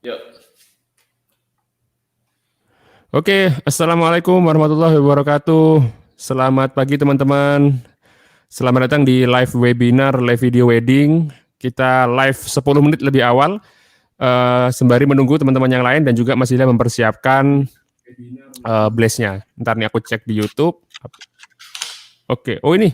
Yuk. Oke, Assalamualaikum warahmatullahi wabarakatuh. Selamat pagi teman-teman. Selamat datang di live webinar live video wedding. Kita live 10 menit lebih awal, sembari menunggu teman-teman yang lain dan juga masih mempersiapkan blaze-nya. Ntar nih aku cek di YouTube. Oke, oh ini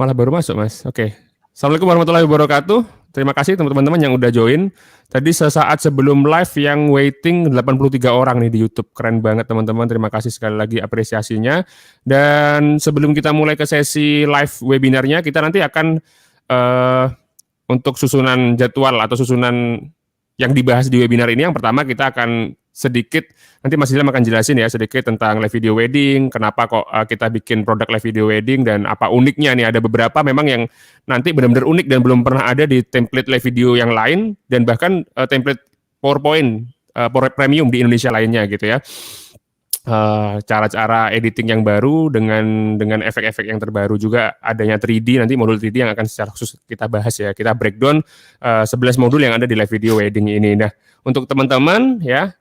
malah baru masuk mas. Oke, Assalamualaikum warahmatullahi wabarakatuh. Terima kasih teman-teman yang udah join. Tadi sesaat sebelum live yang waiting 83 orang nih di YouTube. Keren banget teman-teman. Terima kasih sekali lagi apresiasinya. Dan sebelum kita mulai ke sesi live webinarnya, kita nanti akan untuk susunan jadwal atau susunan yang dibahas di webinar ini, yang pertama kita akan sedikit, nanti Mas Ilham akan jelasin ya sedikit tentang live video wedding, kenapa kok kita bikin produk live video wedding dan apa uniknya nih. Ada beberapa memang yang nanti benar-benar unik dan belum pernah ada di template live video yang lain dan bahkan template PowerPoint premium di Indonesia lainnya gitu ya. Cara-cara editing yang baru dengan efek-efek yang terbaru, juga adanya 3D, nanti modul 3D yang akan secara khusus kita bahas ya. Kita breakdown 11 modul yang ada di live video wedding ini. Nah, untuk teman-teman ya,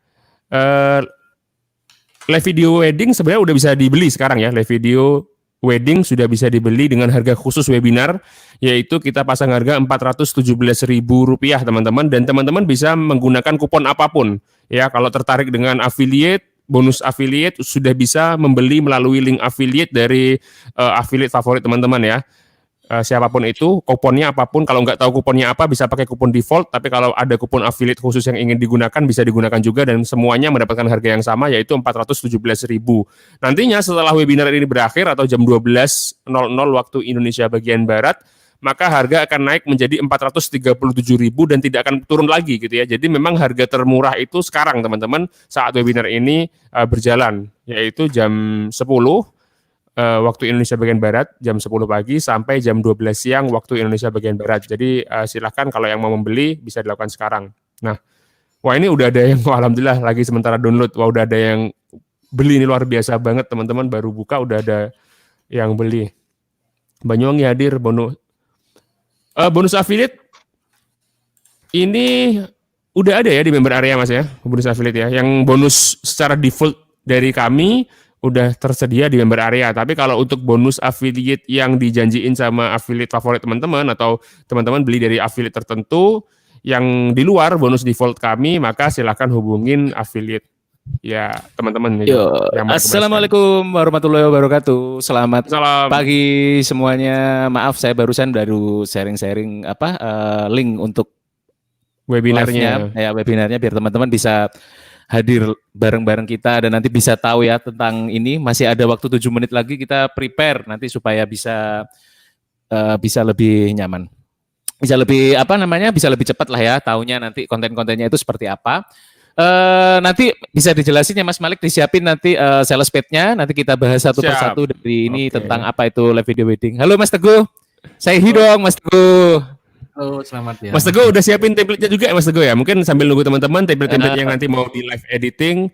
live video wedding sebenarnya udah bisa dibeli sekarang ya. Live video wedding sudah bisa dibeli dengan harga khusus webinar, yaitu kita pasang harga Rp417.000 teman-teman, dan teman-teman bisa menggunakan kupon apapun ya. Kalau tertarik dengan affiliate, bonus affiliate, sudah bisa membeli melalui link affiliate dari affiliate favorit teman-teman ya. Siapapun itu, kuponnya apapun. Kalau nggak tahu kuponnya apa, bisa pakai kupon default, tapi kalau ada kupon affiliate khusus yang ingin digunakan, bisa digunakan juga, dan semuanya mendapatkan harga yang sama, yaitu Rp417.000. Nantinya setelah webinar ini berakhir atau jam 12.00 waktu Indonesia bagian Barat, maka harga akan naik menjadi Rp437.000 dan tidak akan turun lagi gitu ya. Jadi memang harga termurah itu sekarang teman-teman saat webinar ini berjalan, yaitu jam 10 waktu Indonesia bagian Barat, jam 10 pagi sampai jam 12 siang waktu Indonesia bagian Barat. Jadi silahkan kalau yang mau membeli bisa dilakukan sekarang. Nah, wah ini udah ada yang alhamdulillah lagi sementara download. Wah udah ada yang beli, ini luar biasa banget teman-teman, baru buka udah ada yang beli. Banyuwangi hadir bonus affiliate ini udah ada ya di member area mas ya, bonus affiliate ya. Yang bonus secara default dari kami udah tersedia di member area. Tapi kalau untuk bonus affiliate yang dijanjiin sama affiliate favorit teman-teman atau teman-teman beli dari affiliate tertentu yang di luar bonus default kami, maka silakan hubungin affiliate ya teman-teman. Assalamualaikum warahmatullahi wabarakatuh. Selamat Salam. pagi semuanya. Maaf saya barusan baru sharing link untuk webinarnya webinarnya biar teman-teman bisa hadir bareng-bareng kita dan nanti bisa tahu ya tentang ini. Masih ada waktu 7 menit lagi kita prepare nanti supaya bisa lebih nyaman. Bisa lebih cepat lah ya tahunya nanti konten-kontennya itu seperti apa. Nanti bisa dijelasin ya Mas Malik, disiapin nanti sales page-nya, nanti kita bahas satu persatu dari ini tentang apa itu live video wedding. Halo Mas Teguh, saya dong Mas Teguh. Halo, selamat ya. Mas Teguh udah siapin template-nya juga ya Mas Teguh ya? Mungkin sambil nunggu teman-teman template-template yang nanti mau di live editing,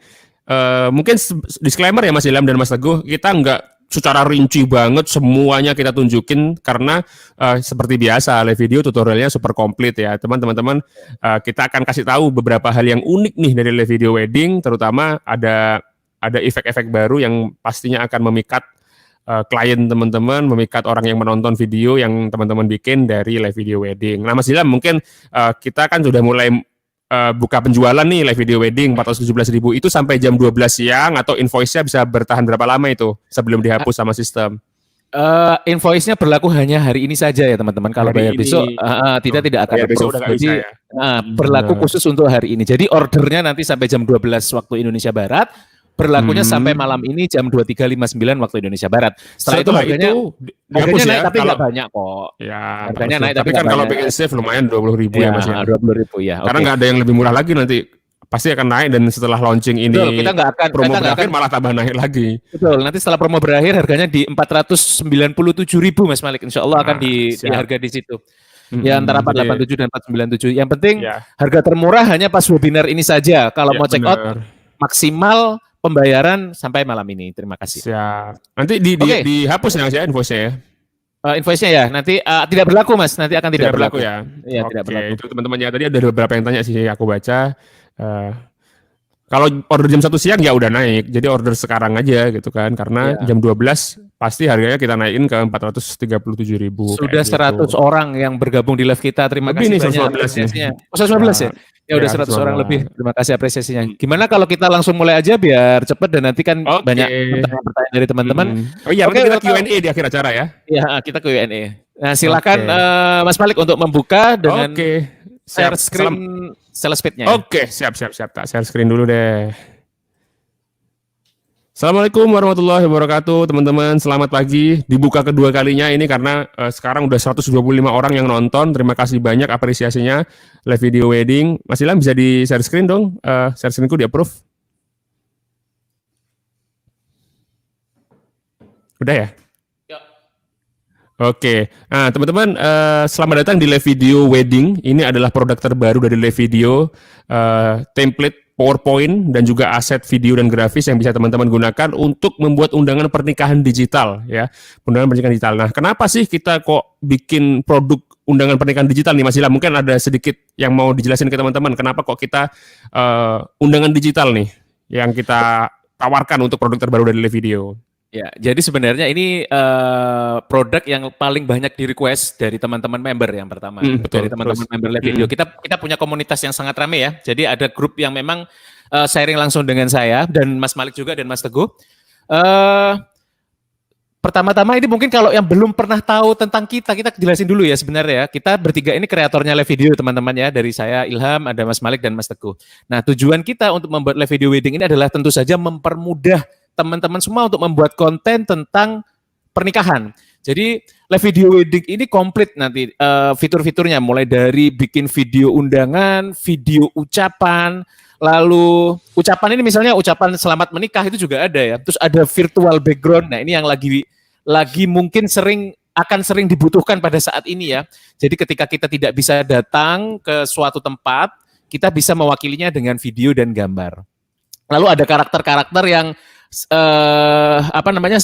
mungkin disclaimer ya Mas Ilham dan Mas Teguh, kita nggak secara rinci banget semuanya kita tunjukin karena seperti biasa live video tutorialnya super komplit ya teman-teman. Kita akan kasih tahu beberapa hal yang unik nih dari live video wedding, terutama ada efek-efek baru yang pastinya akan memikat klien teman-teman, memikat orang yang menonton video yang teman-teman bikin dari live video wedding. Nah Mas Ilham, mungkin kita kan sudah mulai buka penjualan nih live video wedding 417.000 itu sampai jam 12 siang, atau invoice-nya bisa bertahan berapa lama itu sebelum dihapus sama sistem? Invoice-nya berlaku hanya hari ini saja ya teman-teman. Kalau bayar besok tidak akan approve. Jadi berlaku khusus untuk hari ini. Jadi ordernya nanti sampai jam 12 waktu Indonesia Barat. Berlakunya sampai malam ini jam 23.59 waktu Indonesia Barat. Setelah itu harganya naik, tapi nggak banyak kok. Ya, harganya naik, tapi kan kalau pengen save lumayan 20.000 ya Mas ya. 20.000 ya. Karena nggak ada yang lebih murah lagi nanti. Pasti akan naik, dan setelah launching ini promo berakhir malah tambah naik lagi. Betul, nanti setelah promo berakhir harganya di 497.000 Mas Malik. Insya Allah akan di harga di situ. Ya antara 487 dan 497. Yang penting harga termurah hanya pas webinar ini saja. Kalau mau check out maksimal pembayaran sampai malam ini. Terima kasih. Siap. Nanti dihapus ya invoice-nya ya? Invoice-nya ya nanti tidak berlaku Mas, nanti akan tidak berlaku ya. Iya, tidak berlaku. Itu teman-teman ya, tadi ada beberapa yang tanya sih, aku baca. Eh, Kalau order jam 1 siang ya udah naik. Jadi order sekarang aja gitu kan. Karena Ya. jam 12 pasti harganya kita naikin ke 437.000 Sudah kayak 100 gitu. orang yang bergabung di live kita. Terima Lebih kasih nih banyak 115 nih. apresiasinya. Oh, 115 ya? Ya Ya, udah 100 orang lebih. 115. Terima kasih apresiasinya. Gimana kalau kita langsung mulai aja biar cepet dan nanti kan Oke. banyak pertanyaan-pertanyaan dari teman-teman. Oh iya, Oke, nanti kita welcome. Q&A di akhir acara ya. Ya, kita ke UNE. Nah, silakan Oke. Mas Malik untuk membuka dengan Oke. share Siap. screen sales page-nya ya. Oke, siap. Tak share screen dulu deh. Assalamualaikum warahmatullahi wabarakatuh, teman-teman. Selamat pagi. Dibuka kedua kalinya ini karena sekarang udah 125 orang yang nonton. Terima kasih banyak apresiasinya. Live video wedding. Mas Ilham bisa di share screen dong. Share screenku di approve. Udah ya? Ya. Oke. Nah, teman-teman, selamat datang di live video wedding. Ini adalah produk terbaru dari live video, template PowerPoint dan juga aset video dan grafis yang bisa teman-teman gunakan untuk membuat undangan pernikahan digital ya. Undangan pernikahan digital. Nah, kenapa sih kita kok bikin produk undangan pernikahan digital nih Mas Ilham? Mungkin ada sedikit yang mau dijelasin ke teman-teman. Kenapa kok kita undangan digital nih yang kita tawarkan untuk produk terbaru dari live video? Ya, jadi sebenarnya ini produk yang paling banyak di request dari teman-teman member yang pertama. Betul. Dari teman-teman member live video. Kita punya komunitas yang sangat ramai ya. Jadi ada grup yang memang sharing langsung dengan saya dan Mas Malik juga dan Mas Teguh. Pertama-tama ini mungkin kalau yang belum pernah tahu tentang kita jelasin dulu ya sebenarnya ya. Kita bertiga ini kreatornya live video teman-teman ya. Dari saya Ilham, ada Mas Malik dan Mas Teguh. Nah, tujuan kita untuk membuat live video wedding ini adalah tentu saja mempermudah teman-teman semua untuk membuat konten tentang pernikahan. Jadi live video wedding ini komplit nanti fitur-fiturnya mulai dari bikin video undangan, video ucapan, lalu ucapan ini misalnya ucapan selamat menikah itu juga ada ya. Terus ada virtual background. Nah, ini yang lagi mungkin akan sering dibutuhkan pada saat ini ya. Jadi ketika kita tidak bisa datang ke suatu tempat, kita bisa mewakilinya dengan video dan gambar. Lalu ada karakter-karakter yang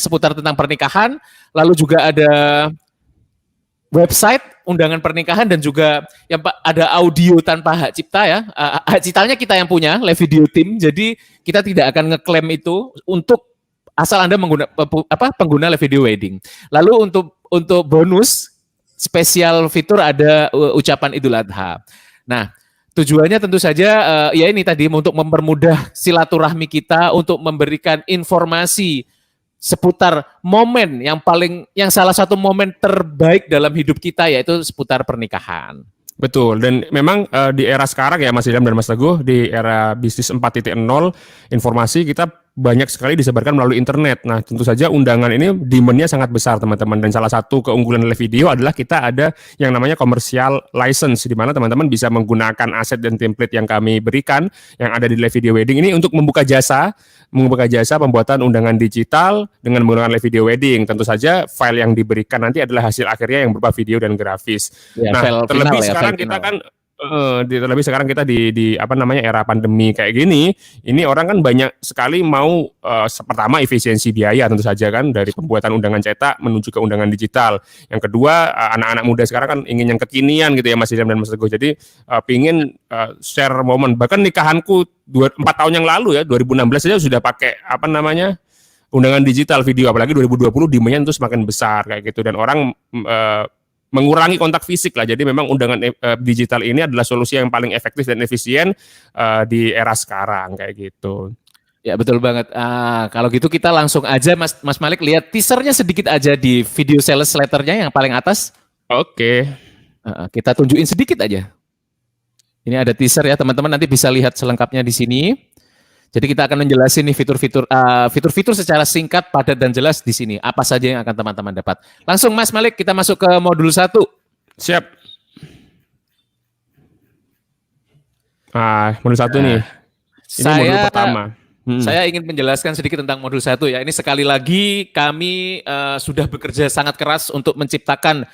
seputar tentang pernikahan, lalu juga ada website undangan pernikahan dan juga yang ada audio tanpa hak cipta ya. Hak ciptanya kita yang punya, live video team. Jadi kita tidak akan ngeklaim itu untuk asal Anda pengguna live video wedding. Lalu untuk bonus spesial fitur ada ucapan Idul Adha. Nah, tujuannya tentu saja ya ini tadi untuk mempermudah silaturahmi kita, untuk memberikan informasi seputar momen yang salah satu momen terbaik dalam hidup kita yaitu seputar pernikahan. Betul, dan memang di era sekarang ya Mas Ilham dan Mas Teguh, di era bisnis 4.0, informasi kita banyak sekali disebarkan melalui internet. Nah, tentu saja undangan ini demand-nya sangat besar teman-teman, dan salah satu keunggulan live video adalah kita ada yang namanya commercial license, di mana teman-teman bisa menggunakan aset dan template yang kami berikan, yang ada di live video wedding ini untuk membuka jasa pembuatan undangan digital dengan menggunakan live video wedding. Tentu saja file yang diberikan nanti adalah hasil akhirnya yang berupa video dan grafis. Ya, nah, terlebih final, sekarang kita kan di era pandemi kayak gini, ini orang kan banyak sekali mau pertama efisiensi biaya tentu saja kan dari pembuatan undangan cetak menuju ke undangan digital. Yang kedua anak-anak muda sekarang kan ingin yang kekinian gitu ya Mas Ilham dan Mas Teguh. Jadi pingin share momen. Bahkan nikahanku 4 tahun yang lalu ya 2016 saja sudah pakai undangan digital video, apalagi 2020 demand-nya itu semakin besar kayak gitu, dan orang mengurangi kontak fisik lah. Jadi memang undangan digital ini adalah solusi yang paling efektif dan efisien di era sekarang kayak gitu. Ya betul banget. Kalau gitu kita langsung aja Mas Malik lihat teasernya sedikit aja di video sales letternya yang paling atas. Oke. Kita tunjukin sedikit aja. Ini ada teaser ya teman-teman, nanti bisa lihat selengkapnya di sini. Jadi kita akan menjelasin nih fitur-fitur secara singkat, padat dan jelas di sini. Apa saja yang akan teman-teman dapat. Langsung Mas Malik, kita masuk ke modul 1. Siap. Modul 1 nih. Ini modul pertama. Saya ingin menjelaskan sedikit tentang modul 1 ya. Ini sekali lagi kami sudah bekerja sangat keras untuk menciptakan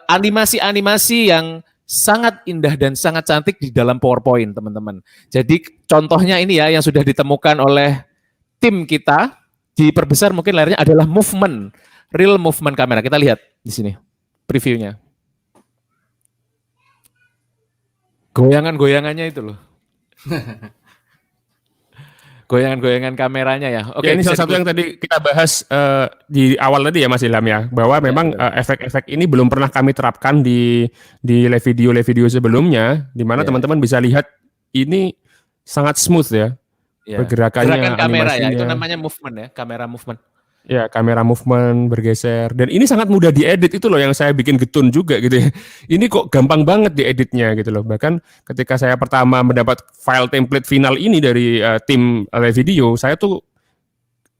animasi-animasi yang sangat indah dan sangat cantik di dalam PowerPoint, teman-teman. Jadi contohnya ini ya yang sudah ditemukan oleh tim kita, diperbesar mungkin layarnya adalah real movement kamera. Kita lihat di sini previewnya. Goyangan-goyangannya itu loh. Goyangan-goyangan kameranya ya. Ya Oke, ini bisa salah satu yang dibeli. tadi kita bahas di awal tadi ya Mas Ilham ya, bahwa Ya, memang betul. efek-efek ini belum pernah kami terapkan di live video sebelumnya, di mana Ya, teman-teman bisa lihat ini sangat smooth ya, ya. Gerakan pergerakannya, kamera ya, itu animasinya. namanya movement ya, kamera movement. Ya, kamera movement bergeser dan ini sangat mudah diedit itu loh yang saya bikin getun juga gitu ya. Ini kok gampang banget dieditnya gitu loh. Bahkan ketika saya pertama mendapat file template final ini dari tim live video, saya tuh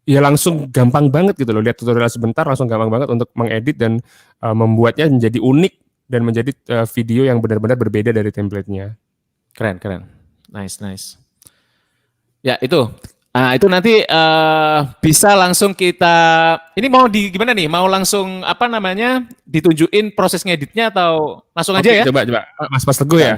ya langsung gampang banget gitu loh. Lihat tutorial sebentar langsung gampang banget untuk mengedit dan membuatnya menjadi unik dan menjadi video yang benar-benar berbeda dari template-nya. Keren, keren. Nice, nice. Ya, itu. Nah, itu nanti bisa langsung kita ini mau di gimana nih? Mau langsung apa namanya? Ditunjukin proses ngeditnya atau langsung aja Oke, ya? coba coba Mas Teguh Nah, ya.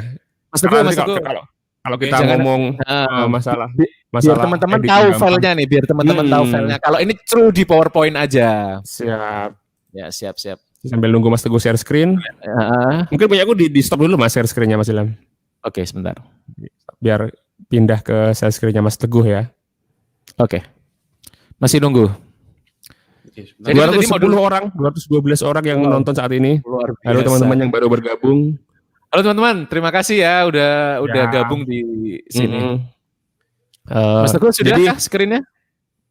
Mas Karena Teguh, nanti Mas Teguh. kalau kalau Oke, kita jangan ngomong eh, masalah biar masalah teman-teman editing tahu gampang. filenya nih, biar teman-teman tahu filenya. Kalau ini true di PowerPoint aja. Siap. Ya, siap, siap. Sambil nunggu Mas Teguh share screen. Mungkin punya aku di stop dulu Mas share screen-nya Mas Ilham. Oke, sebentar. Biar pindah ke share screen-nya Mas Teguh ya. Oke. Masih nunggu. Oke, sebentar. Jadi itu tadi 210 orang, 212 orang yang Wow, nonton saat ini. luar Halo biasa. teman-teman yang baru bergabung. Halo teman-teman, terima kasih ya udah Ya. gabung di sini. Mas Teguh sudah jadi kah screen-nya? kayaknya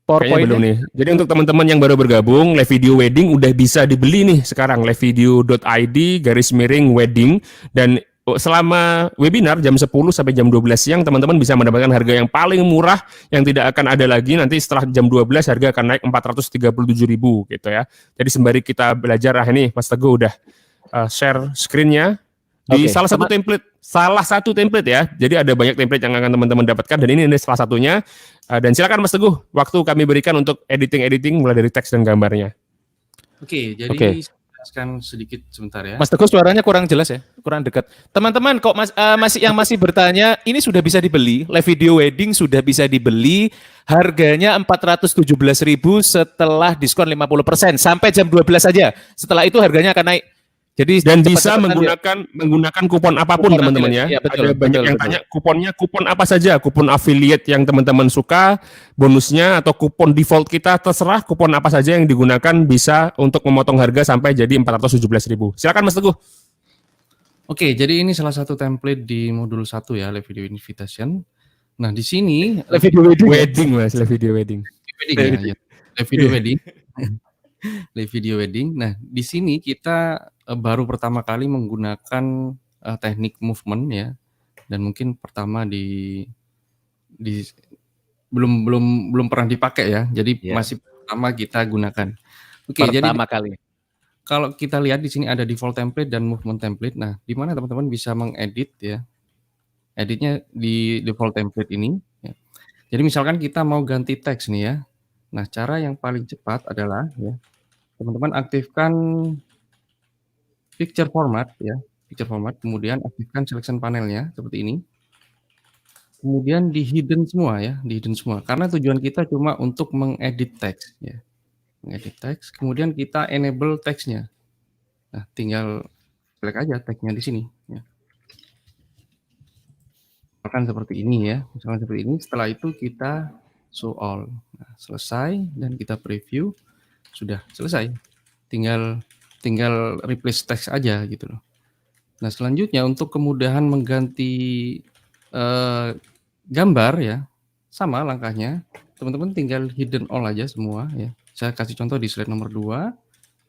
belum PowerPoint-nya? nih. Jadi untuk teman-teman yang baru bergabung, live video wedding udah bisa dibeli nih sekarang livevideo.id/wedding dan selama webinar jam 10 sampai jam 12 siang teman-teman bisa mendapatkan harga yang paling murah yang tidak akan ada lagi nanti setelah jam 12 harga akan naik 437.000 gitu ya. Jadi sembari kita belajar ini Mas Teguh udah share screen-nya di Oke, salah satu template ya. Jadi ada banyak template yang akan teman-teman dapatkan dan ini salah satunya. Dan silakan Mas Teguh, waktu kami berikan untuk editing mulai dari teks dan gambarnya. Oke, jadi Oke. saya jelaskan sedikit sebentar ya. Mas Teguh suaranya kurang jelas ya, kurang dekat. Teman-teman kok masih bertanya, ini sudah bisa dibeli, live video wedding sudah bisa dibeli, harganya 417.000 setelah diskon 50% sampai jam 12 saja. Setelah itu harganya akan naik. Jadi Dan bisa cepat-cepatan ya. menggunakan kupon apapun Kupon teman-teman affiliate. ya. Iya, betul, Ada banyak betul, yang betul. tanya kuponnya kupon apa saja, kupon affiliate yang teman-teman suka, bonusnya atau kupon default kita terserah kupon apa saja yang digunakan bisa untuk memotong harga sampai jadi 417.000. Silakan Mas Teguh. Oke, jadi ini salah satu template di modul 1 ya, live video invitation. Nah, di sini Live video wedding. Wedding Mas, live video wedding. wedding ya, ya. Live video wedding. Live video wedding. Nah, di sini kita baru pertama kali menggunakan teknik movement ya. Dan mungkin pertama di belum pernah dipakai ya. Jadi Ya. masih pertama kita gunakan. Oke, jadi Pertama kali. kalau kita lihat di sini ada default template dan movement template. Nah, di mana teman-teman bisa mengedit ya. Editnya di default template ini ya. Jadi misalkan kita mau ganti teks nih ya. Nah, cara yang paling cepat adalah ya, teman-teman aktifkan picture format ya, picture format, kemudian aktifkan selection panelnya seperti ini. Kemudian di hidden semua ya, di hidden semua. Karena tujuan kita cuma untuk mengedit teks ya. Mengedit teks, kemudian kita enable teksnya. Nah, tinggal klik aja teksnya di sini ya. Misalkan seperti ini ya, misalkan seperti ini. Setelah itu kita show all. Nah, selesai dan kita preview, sudah selesai. Tinggal replace teks aja gitu loh. Nah, selanjutnya untuk kemudahan mengganti gambar ya, sama langkahnya. Teman-teman tinggal hidden all aja semua ya. Saya kasih contoh di slide nomor 2.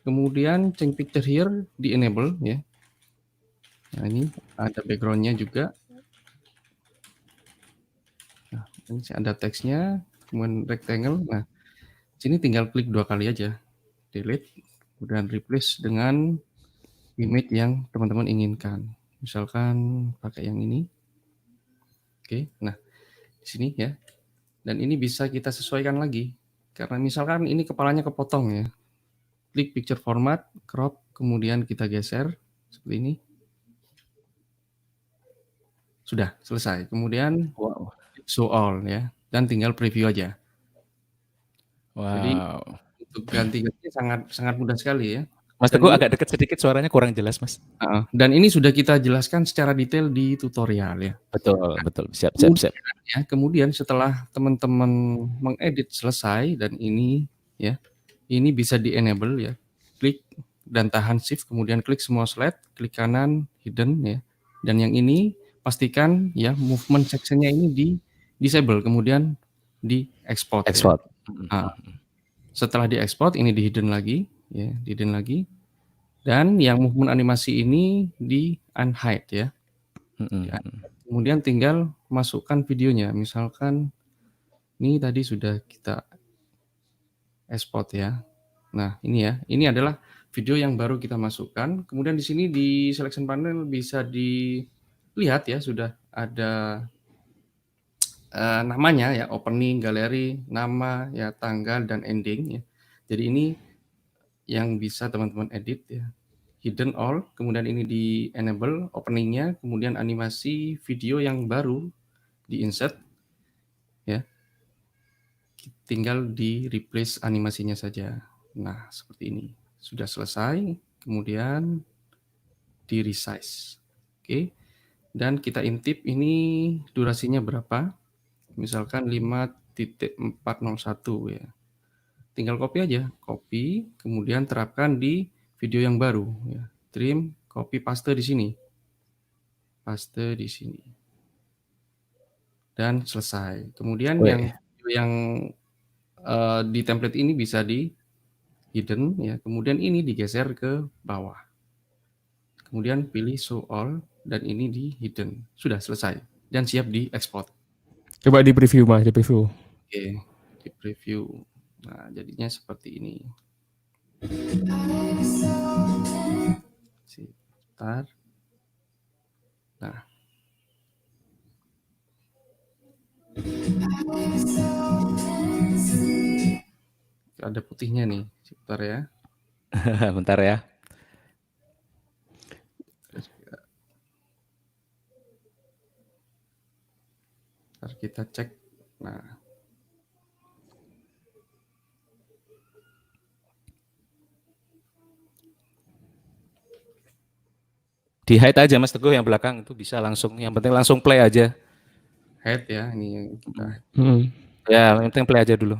Kemudian change picture here di enable ya. Nah, ini ada backgroundnya juga. Nah, ini ada teksnya, kemudian rectangle. Nah, sini tinggal klik 2 kali aja, delete, kemudian replace dengan image yang teman-teman inginkan. Misalkan pakai yang ini. Oke, nah di sini ya. Dan ini bisa kita sesuaikan lagi. Karena misalkan ini kepalanya kepotong ya. Klik picture format, crop, kemudian kita geser seperti ini. Sudah selesai. Kemudian Wow. show all ya, dan tinggal preview aja. Wow. Jadi untuk ganti-ganti sangat mudah sekali ya. Mas Dan Teguh ini agak deket sedikit suaranya kurang jelas, Mas. dan ini sudah kita jelaskan secara detail di tutorial ya. Betul, betul. Siap. Kemudian setelah teman-teman mengedit selesai dan ini ya, ini bisa di-enable ya. Klik dan tahan shift, kemudian klik semua slide, klik kanan hidden ya. Dan yang ini pastikan ya movement section-nya ini di disable, kemudian di export. Export. Ya. Setelah di export ini di hidden lagi ya, di hidden lagi. Dan yang movement animasi ini di unhide ya. Kemudian tinggal masukkan videonya. Misalkan ini tadi sudah kita export ya. Nah, ini ya. Ini adalah video yang baru kita masukkan. Kemudian di sini di selection panel bisa dilihat ya, sudah ada namanya ya, opening, galeri, nama ya, tanggal dan ending ya. Jadi ini yang bisa teman-teman edit ya. Hidden all, kemudian ini di enable openingnya, kemudian animasi video yang baru di insert ya, tinggal di replace animasinya saja. Nah seperti ini sudah selesai, kemudian di resize. Oke, dan kita intip ini durasinya berapa, misalkan 5.401 ya, tinggal copy aja, copy, kemudian terapkan di video yang baru ya. Trim, copy, paste di sini. Paste di sini. Dan selesai. Kemudian yang di template ini bisa di hidden ya. Kemudian ini digeser ke bawah. Kemudian pilih show all dan ini di hidden. Sudah selesai dan siap di export. Coba di preview Mas, di preview. Oke, di preview. Nah, jadinya seperti ini. Sebentar. Nah. Ada putihnya nih, sebentar ya. Bentar ya. Ntar kita cek. Nah. Di hide aja Mas Teguh yang belakang itu bisa langsung, yang penting langsung play aja. Hide ya, ini yang kita. Ya, yang penting play aja dulu.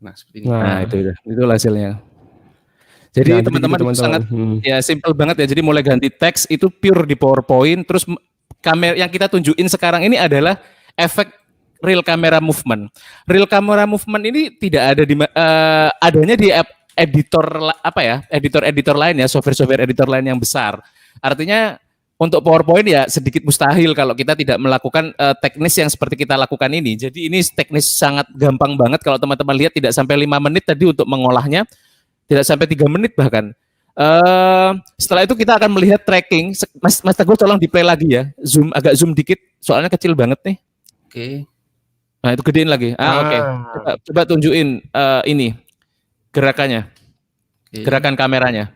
Nah, seperti ini. Nah, itu hasilnya. Jadi teman-teman sangat ya simple banget ya. Jadi mulai ganti teks itu pure di PowerPoint, terus kamera yang kita tunjukin sekarang ini adalah efek real camera movement. Real camera movement ini tidak ada di adanya di editor apa ya? Editor lain ya, software editor lain yang besar. Artinya untuk PowerPoint ya sedikit mustahil kalau kita tidak melakukan teknis yang seperti kita lakukan ini. Jadi ini teknis sangat gampang banget kalau teman-teman lihat, tidak sampai 5 menit tadi untuk mengolahnya, tidak sampai 3 menit bahkan. Setelah itu kita akan melihat tracking. Mas Teguh tolong di play lagi ya, agak zoom dikit, soalnya kecil banget nih. Oke. Nah itu gedein lagi. Oke. Coba tunjukin ini gerakannya, gerakan kameranya.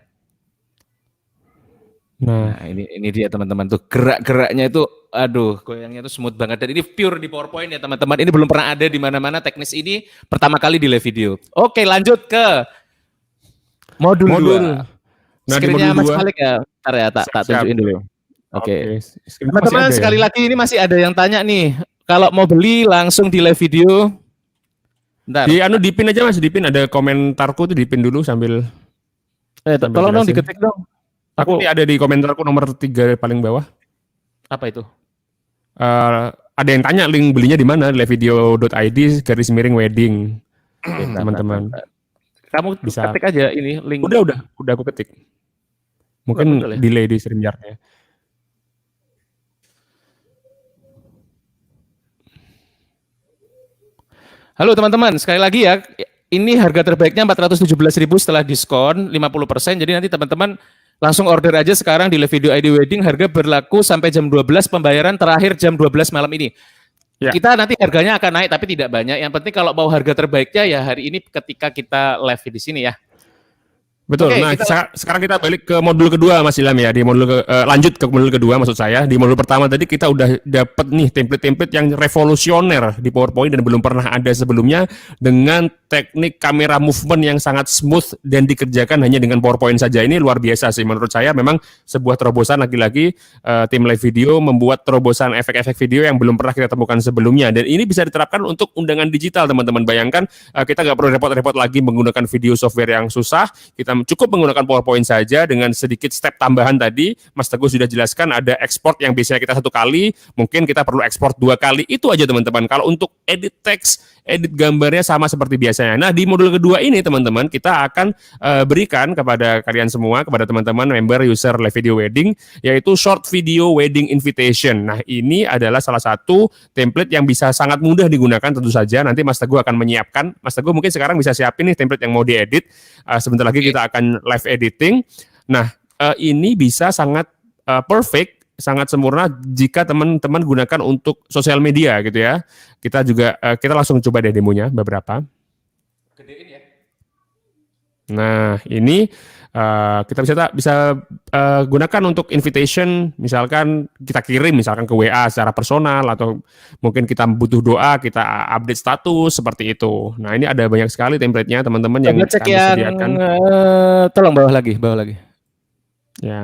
Nah, ini dia teman-teman tuh gerak-geraknya itu, aduh, goyangnya itu smooth banget. Dan ini pure di PowerPoint ya teman-teman. Ini belum pernah ada di mana-mana teknis ini, pertama kali di live video. Oke, lanjut ke modul 2. Nah, screen-nya Mas Malik ya. Bentar ya, tak tunjukin dulu. Oke. Teman-teman sekali lagi ini masih ada yang tanya nih. Kalau mau beli langsung di live video. Bentar. Dipin aja Mas, dipin ada komentarku tuh, dipin dulu sambil tolong dong diketik dong. Aku ini ada di komentarku nomor 3 paling bawah. Apa itu? Ada yang tanya link belinya di mana? livevideo.id/wedding. Teman-teman. Kamu bisa ketik aja ini link. Udah aku ketik. Mungkin delay di StreamYard-nya. Halo teman-teman, sekali lagi ya, ini harga terbaiknya 417.000 setelah diskon 50%. Jadi nanti teman-teman langsung order aja sekarang di Live Video ID Wedding. Harga berlaku sampai jam 12, pembayaran terakhir jam 12 malam ini. Ya. Kita nanti harganya akan naik tapi tidak banyak. Yang penting kalau mau harga terbaiknya ya hari ini ketika kita live di sini ya. Betul. Oke, Nah, kita sekarang kita balik ke modul kedua Mas Ilham ya. Di modul lanjut ke modul kedua maksud saya. Di modul pertama tadi kita udah dapat nih template-template yang revolusioner di PowerPoint dan belum pernah ada sebelumnya dengan teknik kamera movement yang sangat smooth dan dikerjakan hanya dengan PowerPoint saja. Ini luar biasa sih menurut saya. Memang sebuah terobosan lagi-lagi tim live video membuat terobosan efek-efek video yang belum pernah kita temukan sebelumnya dan ini bisa diterapkan untuk undangan digital teman-teman. Bayangkan kita nggak perlu repot-repot lagi menggunakan video software yang susah. Kita cukup menggunakan PowerPoint saja dengan sedikit step tambahan tadi. Mas Teguh sudah jelaskan ada export yang biasanya kita 1 kali, mungkin kita perlu export 2 kali. Itu aja teman-teman. Kalau untuk edit teks, edit gambarnya sama seperti biasanya. Nah, di modul kedua ini teman-teman, kita akan berikan kepada kalian semua, kepada teman-teman member user live video wedding, yaitu short video wedding invitation. Nah, ini adalah salah satu template yang bisa sangat mudah digunakan tentu saja. Nanti Mas Teguh akan menyiapkan. Mas Teguh mungkin sekarang bisa siapin nih template yang mau diedit. Sebentar lagi kita akan live editing. Nah, ini bisa sangat perfect, sangat sempurna jika teman-teman gunakan untuk sosial media gitu ya. Kita juga kita langsung coba deh demonya beberapa. gedein ya. Nah, ini kita bisa gunakan untuk invitation, misalkan kita kirim misalkan ke WA secara personal atau mungkin kita butuh doa, kita update status seperti itu. Nah, ini ada banyak sekali template-nya teman-teman yang Coba cek kami yang sediakan. tolong bawah lagi. Yang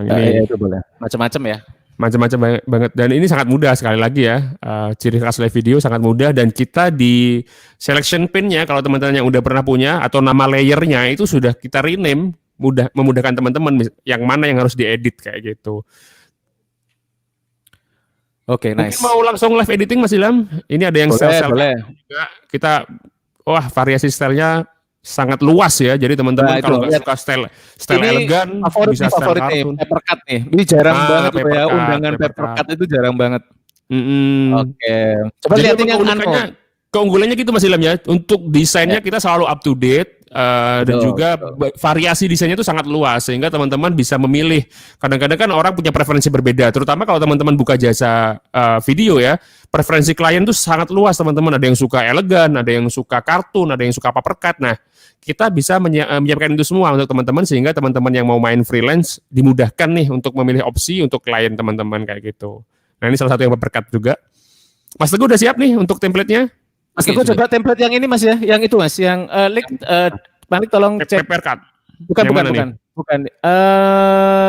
Ya, ini itu boleh. Macam-macam ya. macam-macam banget dan ini sangat mudah sekali lagi ya. Ciri khas live video sangat mudah dan kita di selection pin-nya kalau teman-teman yang udah pernah punya atau nama layernya itu sudah kita rename, memudahkan teman-teman yang mana yang harus diedit kayak gitu. Oke, Mungkin nice. mau langsung live editing Mas Ilham? Ini ada yang Boleh, style boleh. juga. Kita variasi stylenya sangat luas ya. Jadi teman-teman Nah, itu kalau nggak lihat. suka style Ini elegan bisa style favorit nih, kartun. paper cut nih. Ini jarang banget loh ya, Paper cut, undangan paper paper cut. cut itu jarang banget. Oke. Coba Jadi lihatin yang keunggulannya gitu Mas Ilham ya. Untuk desainnya kita selalu up to date dan Betul, juga variasi desainnya itu sangat luas sehingga teman-teman bisa memilih. Kadang-kadang kan orang punya preferensi berbeda, terutama kalau teman-teman buka jasa video ya. Preferensi klien itu sangat luas teman-teman. Ada yang suka elegan, ada yang suka kartun, ada yang suka paper cut. Nah, kita bisa menyiapkan itu semua untuk teman-teman sehingga teman-teman yang mau main freelance dimudahkan nih untuk memilih opsi untuk klien teman-teman kayak gitu. Nah, ini salah satu yang paper cut juga. Mas Teguh udah siap nih untuk template-nya? Mas Teguh coba template yang ini Mas ya, yang itu Mas, yang link Malik tolong cek. Paper cut. Bukan.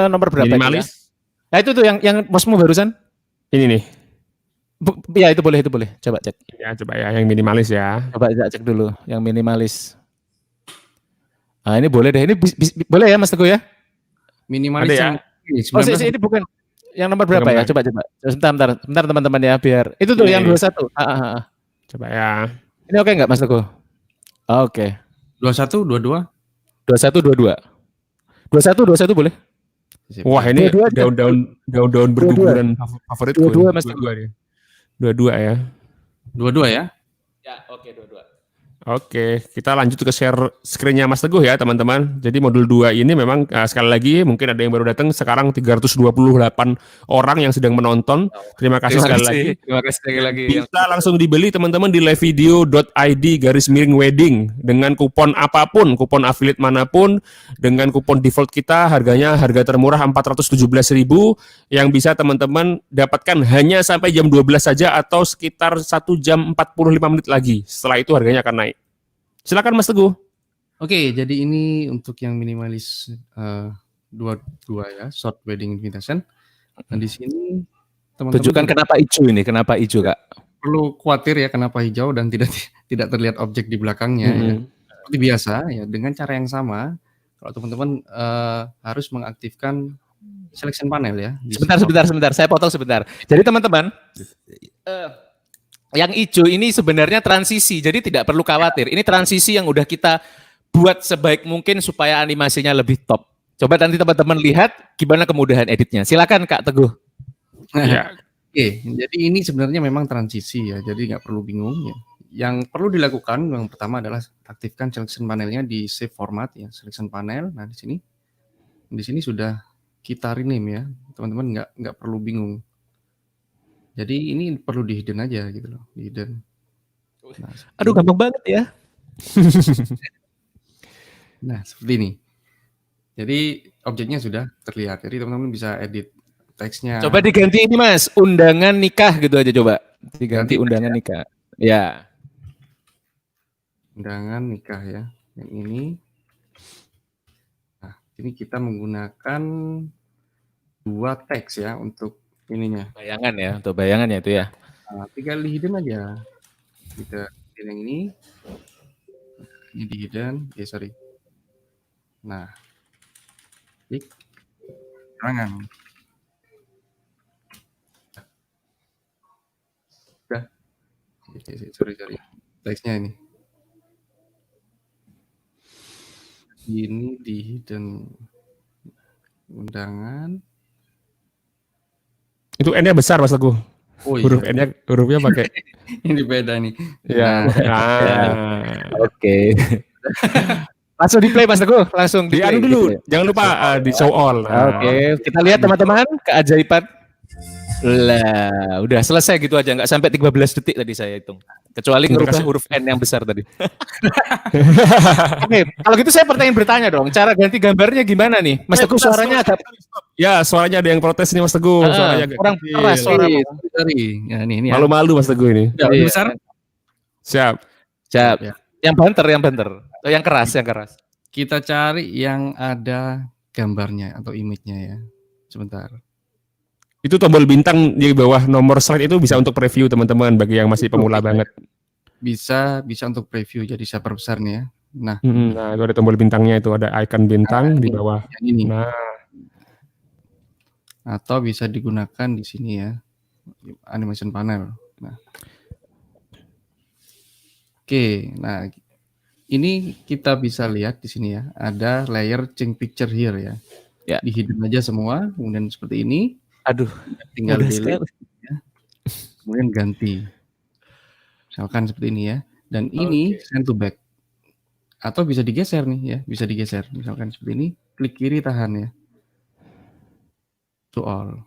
Nomor berapa Minimalis. Nah, itu tuh yang bosmu barusan. Ini nih. Ya, itu boleh. Coba cek. Ya, coba ya yang minimalis ya. Coba cek dulu yang minimalis. Nah, ini boleh deh. Ini boleh ya Mas Teguh ya? Minimalis Ada ya? yang ini, Oh, 19. ini bukan. Yang nomor berapa ya? Coba. Sebentar teman-teman ya, biar. Itu tuh Ini. yang 21. Coba ya. Ini oke nggak Mas Teguh? Oke. 21, 22. 21, 22 boleh? Wah, ini Dua-dua aja. daun berguguran favoritku. Dua-dua, Mas. Dua-dua ya. 22 ya. Ya, oke 22. Oke, kita lanjut ke share screen-nya Mas Teguh ya teman-teman. Jadi modul 2 ini memang sekali lagi mungkin ada yang baru datang sekarang 328 orang yang sedang menonton. Terima kasih sekali lagi. Terima kasih sekali lagi. Bisa langsung dibeli teman-teman di livevideo.id/wedding dengan kupon apapun, kupon affiliate manapun dengan kupon default kita harga termurah 417.000 yang bisa teman-teman dapatkan hanya sampai jam 12 saja atau sekitar 1 jam 45 menit lagi. Setelah itu harganya akan naik. Silakan Mas Teguh. Oke, jadi ini untuk yang minimalis 22 ya, short wedding invitation. Nah, di sini teman-teman Tunjukkan kenapa hijau ini, kenapa hijau Kak? perlu khawatir ya kenapa hijau dan tidak terlihat objek di belakangnya ya. Seperti biasa ya, dengan cara yang sama kalau teman-teman harus mengaktifkan selection panel ya. Sebentar. Saya potong sebentar. Jadi teman-teman, yang hijau ini sebenarnya transisi, jadi tidak perlu khawatir. Ini transisi yang udah kita buat sebaik mungkin supaya animasinya lebih top. Coba nanti teman-teman lihat gimana kemudahan editnya. Silakan Kak Teguh. Ya. Oke, jadi ini sebenarnya memang transisi ya, jadi nggak perlu bingung ya. Yang perlu dilakukan yang pertama adalah aktifkan selection panelnya di save format ya, selection panel. Nah di sini sudah kita rename ya, teman-teman nggak perlu bingung. Jadi ini perlu di hidden aja gitu loh, di hidden. Nah, Gampang banget ya. Nah seperti ini. Jadi objeknya sudah terlihat. Jadi teman-teman bisa edit teksnya. Coba diganti ini Mas, undangan nikah gitu aja coba. Diganti Ganti undangan nikah. Ya. Undangan nikah ya. Yang ini. Nah, ini kita menggunakan 2 teks ya untuk ininya. Bayangan ya, untuk bayangan ya itu ya. Nah, tinggal di hidden aja. Kita pilih yang ini. Ini di hidden. Sorry. Nah. Klik. Tangan. Udah. Sorry. Teksnya ini. Ini di hidden. Undangan. Itu N-nya besar Mas Teguh. Oh Huruf iya. N-nya hurufnya pakai. Ini beda nih. Ya. Oke. Langsung di play Mas Teguh, langsung Di anu play, dulu, gitu ya. jangan lupa di show all. Nah. Oke, kita lihat teman-teman keajaiban. Lah, udah selesai gitu aja, nggak sampai 13 detik tadi saya hitung. Kecuali Terima ngerubah kasih. huruf N yang besar tadi. Oke, kalau gitu saya bertanya dong, cara ganti gambarnya gimana nih? Mas Teguh suaranya agak Ya, suaranya ada yang protes nih Mas Teguh. Suaranya agak kurang kecil. keras suara. Sorry. Ya, ini ya. Malu-malu Mas Teguh ini. Udah Iya. besar. Siap. Siap. Ya. Yang banter. Oh, yang keras. Kita cari yang ada gambarnya atau image-nya ya. Sebentar. Itu tombol bintang di bawah nomor slide itu bisa untuk preview teman-teman bagi yang masih pemula banget. Bisa untuk preview jadi saya perbesar nih ya. Nah, Nah, itu ada tombol bintangnya itu ada icon bintang di bawah. yang ini. Nah, Atau bisa digunakan di sini ya. Animation panel. Nah. Oke, nah ini kita bisa lihat di sini ya, ada layer change picture here ya. Ya. Di hidden aja semua, kemudian seperti ini. Aduh, Tinggal mudah delete, sekali. ya. Kemudian ganti. Misalkan seperti ini ya. Dan ini send to back. Atau bisa digeser nih ya, bisa digeser. Misalkan seperti ini, klik kiri tahan ya. To all.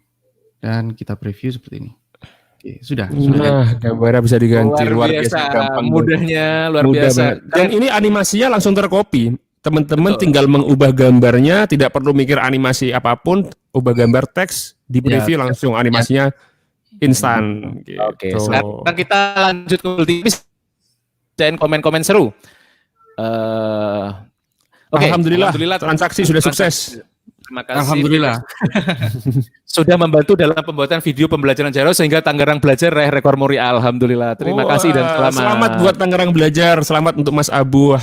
Dan kita preview seperti ini. Oke, sudah. nah gambarnya bisa diganti luar biasa gampang. Mudahnya luar Mudah biasa. banget. Dan ini animasinya langsung tercopy. Teman-teman tinggal mengubah gambarnya, tidak perlu mikir animasi apapun, ubah gambar teks, di preview langsung animasinya instan. Gitu. Oke, sekarang kita lanjut ke tips dan komen-komen seru. Oke, Alhamdulillah, transaksi sudah sukses. Terima kasih. Alhamdulillah. Sudah membantu dalam pembuatan video pembelajaran jarak sehingga Tangerang Belajar raih rekor muri. Alhamdulillah. Terima kasih dan selamat. Selamat buat Tangerang Belajar, selamat untuk Mas Abu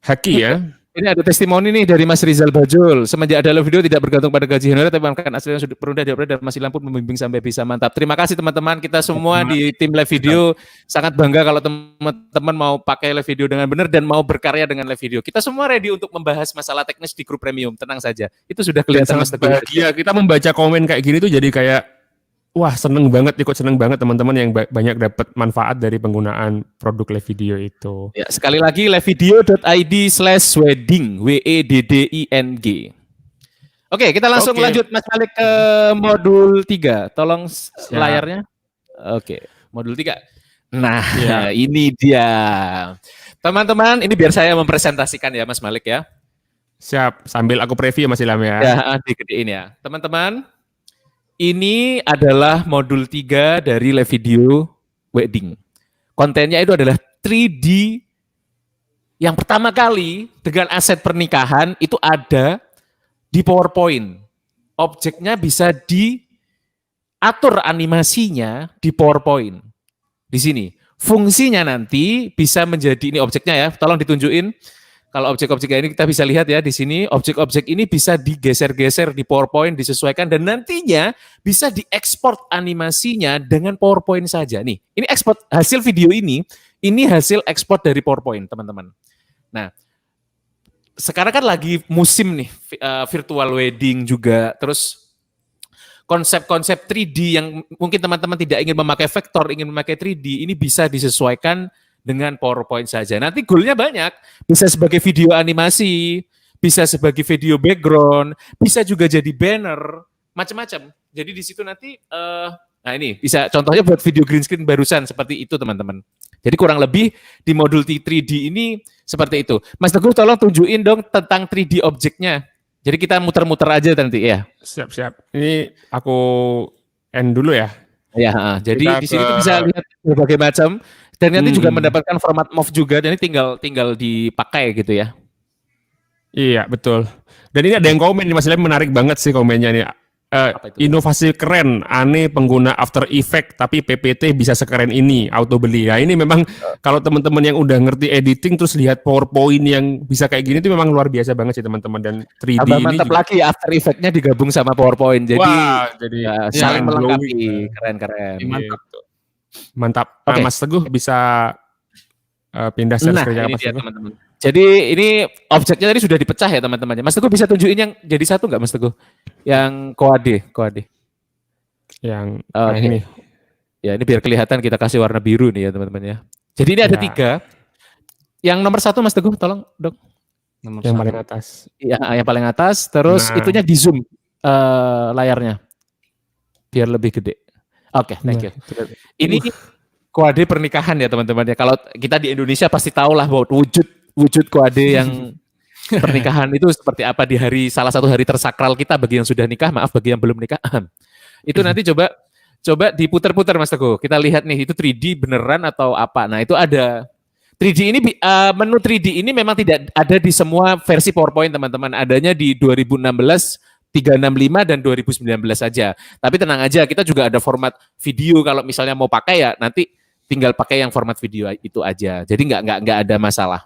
Haki ya. Ini ada testimoni nih dari Mas Rizal Bajul. Semenjak ada live video tidak bergantung pada gaji honorer, tapi kan aslinya sudah perunda dan masih lampu membimbing sampai bisa mantap. Terima kasih teman-teman. Kita semua di tim live video sangat bangga kalau teman-teman mau pakai live video dengan benar dan mau berkarya dengan live video. Kita semua ready untuk membahas masalah teknis di grup premium. Tenang saja. Itu sudah kelihatan Mas Teguh. Bahagia kita membaca komen kayak gini tuh jadi kayak wah ikut seneng banget teman-teman yang banyak dapat manfaat dari penggunaan produk live video itu. Ya, sekali lagi livevideo.id/wedding WEDDING. Oke, kita langsung lanjut Mas Malik ke modul 3. Tolong layarnya. Oke, modul 3. Nah, ini dia. Teman-teman, ini biar saya mempresentasikan ya Mas Malik ya. Siap, sambil aku preview Mas Ilham ya. Ya, digedein ya. Teman-teman, ini adalah modul 3 dari live video wedding. Kontennya itu adalah 3D yang pertama kali dengan aset pernikahan itu ada di PowerPoint. Objeknya bisa diatur animasinya di PowerPoint. Di sini. Fungsinya nanti bisa menjadi, ini objeknya ya, tolong ditunjukin. Kalau objek-objeknya ini kita bisa lihat ya di sini, objek-objek ini bisa digeser-geser di PowerPoint, disesuaikan dan nantinya bisa diekspor animasinya dengan PowerPoint saja. Nih, ini ekspor hasil video ini hasil ekspor dari PowerPoint, teman-teman. Nah, sekarang kan lagi musim nih virtual wedding juga, terus konsep-konsep 3D yang mungkin teman-teman tidak ingin memakai vektor, ingin memakai 3D, ini bisa disesuaikan dengan PowerPoint saja. Nanti goalnya banyak, bisa sebagai video animasi, bisa sebagai video background, bisa juga jadi banner, macam-macam. Jadi di situ nanti, nah ini bisa contohnya buat video green screen barusan seperti itu teman-teman. Jadi kurang lebih di modul 3D ini seperti itu. Mas Teguh tolong tunjukin dong tentang 3D objeknya. Jadi kita muter-muter aja nanti ya. Siap-siap. Ini aku end dulu ya. Ya, jadi Kita di sini ke tuh bisa lihat berbagai macam dan nanti juga Hmm. mendapatkan format MOV juga dan ini tinggal dipakai gitu ya. Iya, betul. Dan ini ada yang komen nih Mas Ilham, menarik banget sih komennya nih. Apa itu? Inovasi keren, aneh pengguna After Effect tapi PPT bisa sekeren ini, auto beli. Nah ini memang kalau teman-teman yang udah ngerti editing terus lihat PowerPoint yang bisa kayak gini itu memang luar biasa banget sih teman-teman, dan 3D Tambah ini mantap juga. lagi After Effect-nya digabung sama PowerPoint. Jadi Wah, jadi ya, ya, saling mind blowing. melengkapi. Keren-keren. Mantap. Gitu. Mantap. Oke. Mas Teguh bisa pindah share Nah, screen-nya ke ini Mas dia Teguh. teman-teman. Jadi ini objeknya tadi sudah dipecah ya teman-teman. Mas Teguh bisa tunjukin yang jadi satu nggak Mas Teguh? Yang koade. Yang Oke. ini. Ya ini biar kelihatan kita kasih warna biru nih ya teman-teman ya. Jadi ini ada Ya. 3. Yang nomor 1 Mas Teguh, tolong dok. Nomor Yang 1. paling atas. Ya, yang paling atas. Terus Nah. itunya di zoom layarnya biar lebih gede. Oke, thank you. Ini koade pernikahan ya teman-teman ya. Kalau kita di Indonesia pasti tahu lah bahwa wujud koade yang pernikahan itu seperti apa di salah satu hari tersakral kita bagi yang sudah nikah, maaf bagi yang belum nikah. Itu nanti coba diputar-putar Mas Teguh. Kita lihat nih itu 3D beneran atau apa. Nah, itu ada 3D ini menu 3D ini memang tidak ada di semua versi PowerPoint teman-teman. Adanya di 2016, 365 dan 2019 saja. Tapi tenang aja, kita juga ada format video kalau misalnya mau pakai ya nanti tinggal pakai yang format video itu aja. Jadi nggak ada masalah.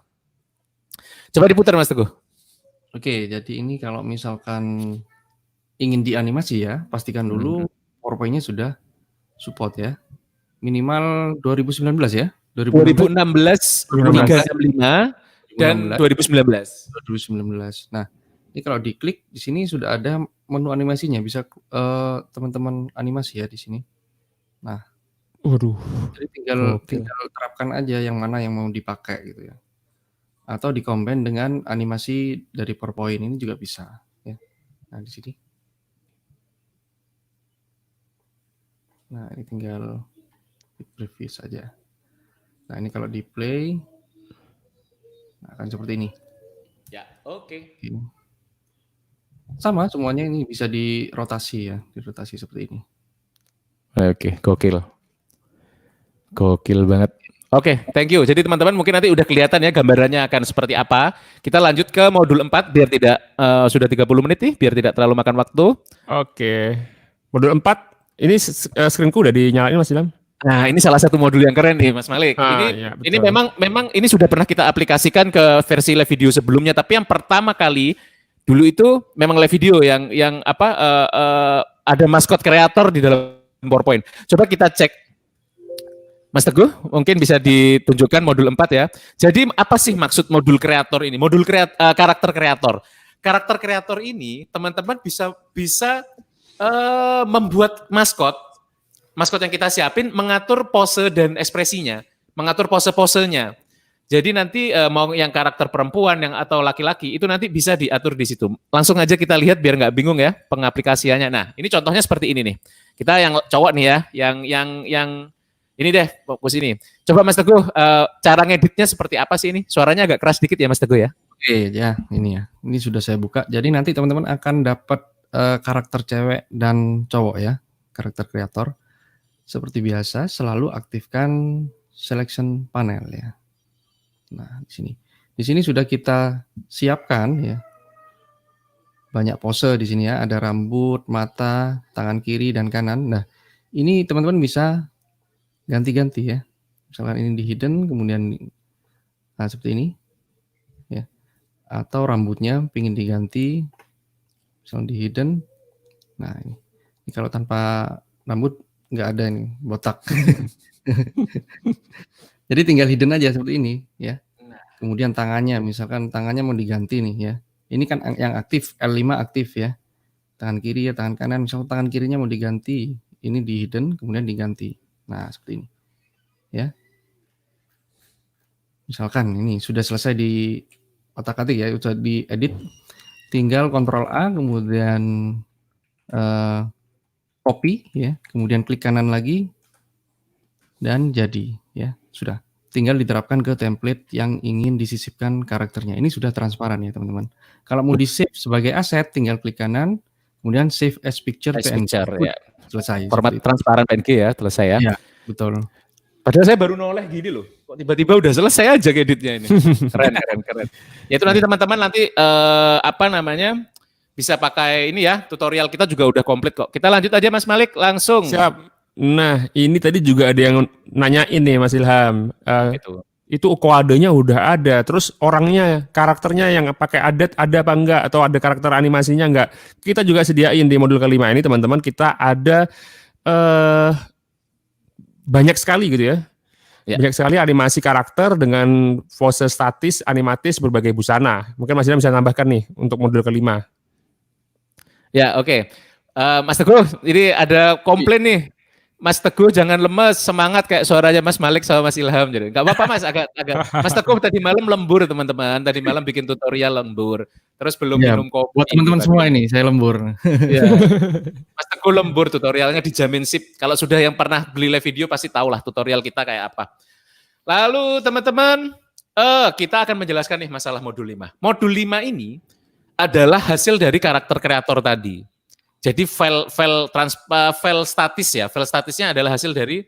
Coba diputar Mas Teguh. Oke, jadi ini kalau misalkan ingin dianimasi ya, pastikan dulu PowerPoint-nya sudah support ya. Minimal 2019 ya. 2016, 2016. 365 dan 2019. 2019. Nah, ini kalau diklik di sini sudah ada menu animasinya, bisa teman-teman animasi ya di sini. Nah, Waduh. jadi tinggal Oke. terapkan aja yang mana yang mau dipakai gitu ya. Atau dikombin dengan animasi dari PowerPoint ini juga bisa ya. Nah, di sini. Nah, ini tinggal di preview saja. Nah, ini kalau di play akan seperti ini. Ya, oke. Sama semuanya ini bisa dirotasi ya, dirotasi seperti ini. Oke, gokil. Gokil banget. Oke, thank you. Jadi teman-teman mungkin nanti udah kelihatan ya gambarannya akan seperti apa. Kita lanjut ke modul 4 biar tidak sudah 30 menit nih, biar tidak terlalu makan waktu. Oke. Modul 4. Ini screenku udah dinyalain Mas Ilham? Nah, ini salah satu modul yang keren nih Mas Malik. Ya, ini memang ini sudah pernah kita aplikasikan ke versi live video sebelumnya, tapi yang pertama kali dulu itu memang live video yang ada maskot kreator di dalam PowerPoint. Coba kita cek. Mas Teguh, mungkin bisa ditunjukkan modul 4 ya. Jadi apa sih maksud modul kreator ini? Modul karakter kreator. Karakter kreator ini teman-teman bisa membuat maskot yang kita siapin, mengatur pose dan ekspresinya, mengatur pose-posenya. Jadi nanti mau yang karakter perempuan yang atau laki-laki itu nanti bisa diatur di situ. Langsung aja kita lihat biar nggak bingung ya pengaplikasiannya. Nah ini contohnya seperti ini nih. Kita yang cowok nih ya, yang ini deh fokus ini. Coba Mas Teguh cara ngeditnya seperti apa sih ini? Suaranya agak keras dikit ya Mas Teguh ya. Oke ya, ini ya. Ini sudah saya buka. Jadi nanti teman-teman akan dapat karakter cewek dan cowok ya, karakter kreator. Seperti biasa, selalu aktifkan selection panel ya. Nah, di sini sudah kita siapkan ya. Banyak pose di sini ya, ada rambut, mata, tangan kiri dan kanan. Nah, ini teman-teman bisa ganti-ganti ya. Misalkan ini di hidden, kemudian seperti ini ya. Atau rambutnya pingin diganti, misalnya di hidden. Nah, ini kalau tanpa rambut nggak ada nih, botak. Jadi tinggal hidden aja seperti ini ya. Kemudian tangannya, misalkan tangannya mau diganti nih ya. Ini kan yang aktif, L5 aktif ya. Tangan kiri ya, tangan kanan. Misalkan tangan kirinya mau diganti, ini di hidden, kemudian diganti. Nah, seperti ini ya. Misalkan ini sudah selesai di otak-atik ya, sudah diedit. Tinggal Ctrl A, kemudian copy ya, kemudian klik kanan lagi dan jadi ya, sudah. tinggal diterapkan ke template yang ingin disisipkan karakternya. Ini sudah transparan ya teman-teman. Kalau mau di-save sebagai aset, tinggal klik kanan, kemudian save as picture Nice PNG. picture ya. Selesai. Format Seperti itu. transparan PNG ya, selesai ya. Iya, betul. Padahal saya baru noleh gini loh. Kok tiba-tiba udah selesai aja editnya ini. Keren. Ya itu nanti teman-teman nanti apa namanya bisa pakai ini ya, tutorial kita juga udah komplit kok. Kita lanjut aja Mas Malik langsung. Siap. Nah, ini tadi juga ada yang nanyain nih Mas Ilham. Itu kodenya udah ada, terus orangnya, karakternya yang pakai adat ada apa enggak, atau ada karakter animasinya enggak. Kita juga sediain di modul kelima ini teman-teman, kita ada banyak sekali gitu ya. Banyak sekali animasi karakter dengan pose statis, animatis, berbagai busana. Mungkin Mas Ilham bisa tambahkan nih untuk modul kelima. Ya, oke. Mas Teguh, ini ada komplain nih. Mas Teguh jangan lemes, semangat kayak suaranya Mas Malik sama Mas Ilham. Jadi nggak apa-apa Mas, agak. Mas Teguh tadi malam lembur teman-teman. Tadi malam bikin tutorial lembur. Terus belum minum kopi. Buat teman-teman semua ini, saya lembur. Ya. Mas Teguh lembur, tutorialnya dijamin sip. Kalau sudah yang pernah beli live video pasti tahulah tutorial kita kayak apa. Lalu teman-teman, kita akan menjelaskan nih masalah modul 5. Modul 5 ini adalah hasil dari karakter kreator tadi. Jadi file statis ya, file statisnya adalah hasil dari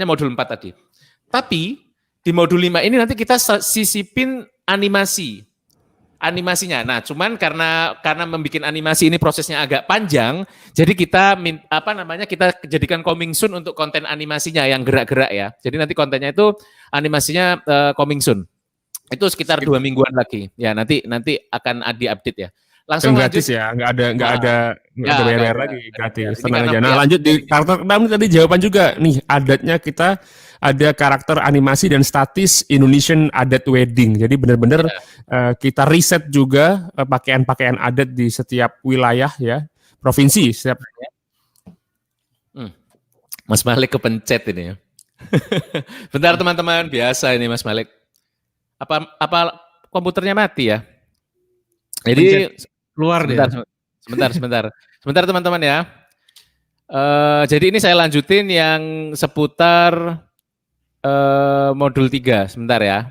modul 4 tadi. Tapi di modul 5 ini nanti kita sisipin animasinya. Nah, cuman karena membuat animasi ini prosesnya agak panjang, jadi kita kita jadikan coming soon untuk konten animasinya yang gerak-gerak ya. Jadi nanti kontennya itu animasinya coming soon. Itu sekitar 2 mingguan lagi. Ya, nanti akan di-update ya. Langsung gratis lanjut. Ya, nggak ada bayar lagi, gratis. Tenang aja. Nah, lanjut di karakter keenam tadi jawaban juga nih, adatnya kita ada karakter animasi dan statis Indonesian adat wedding. Jadi benar-benar kita riset juga pakaian-pakaian adat di setiap wilayah ya, provinsi setiap. Mas Malik kepencet ini ya. Bentar teman-teman, biasa ini Mas Malik. Apa komputernya mati ya? Jadi keluar sebentar teman-teman ya. Jadi ini saya lanjutin yang seputar modul 3 sebentar ya.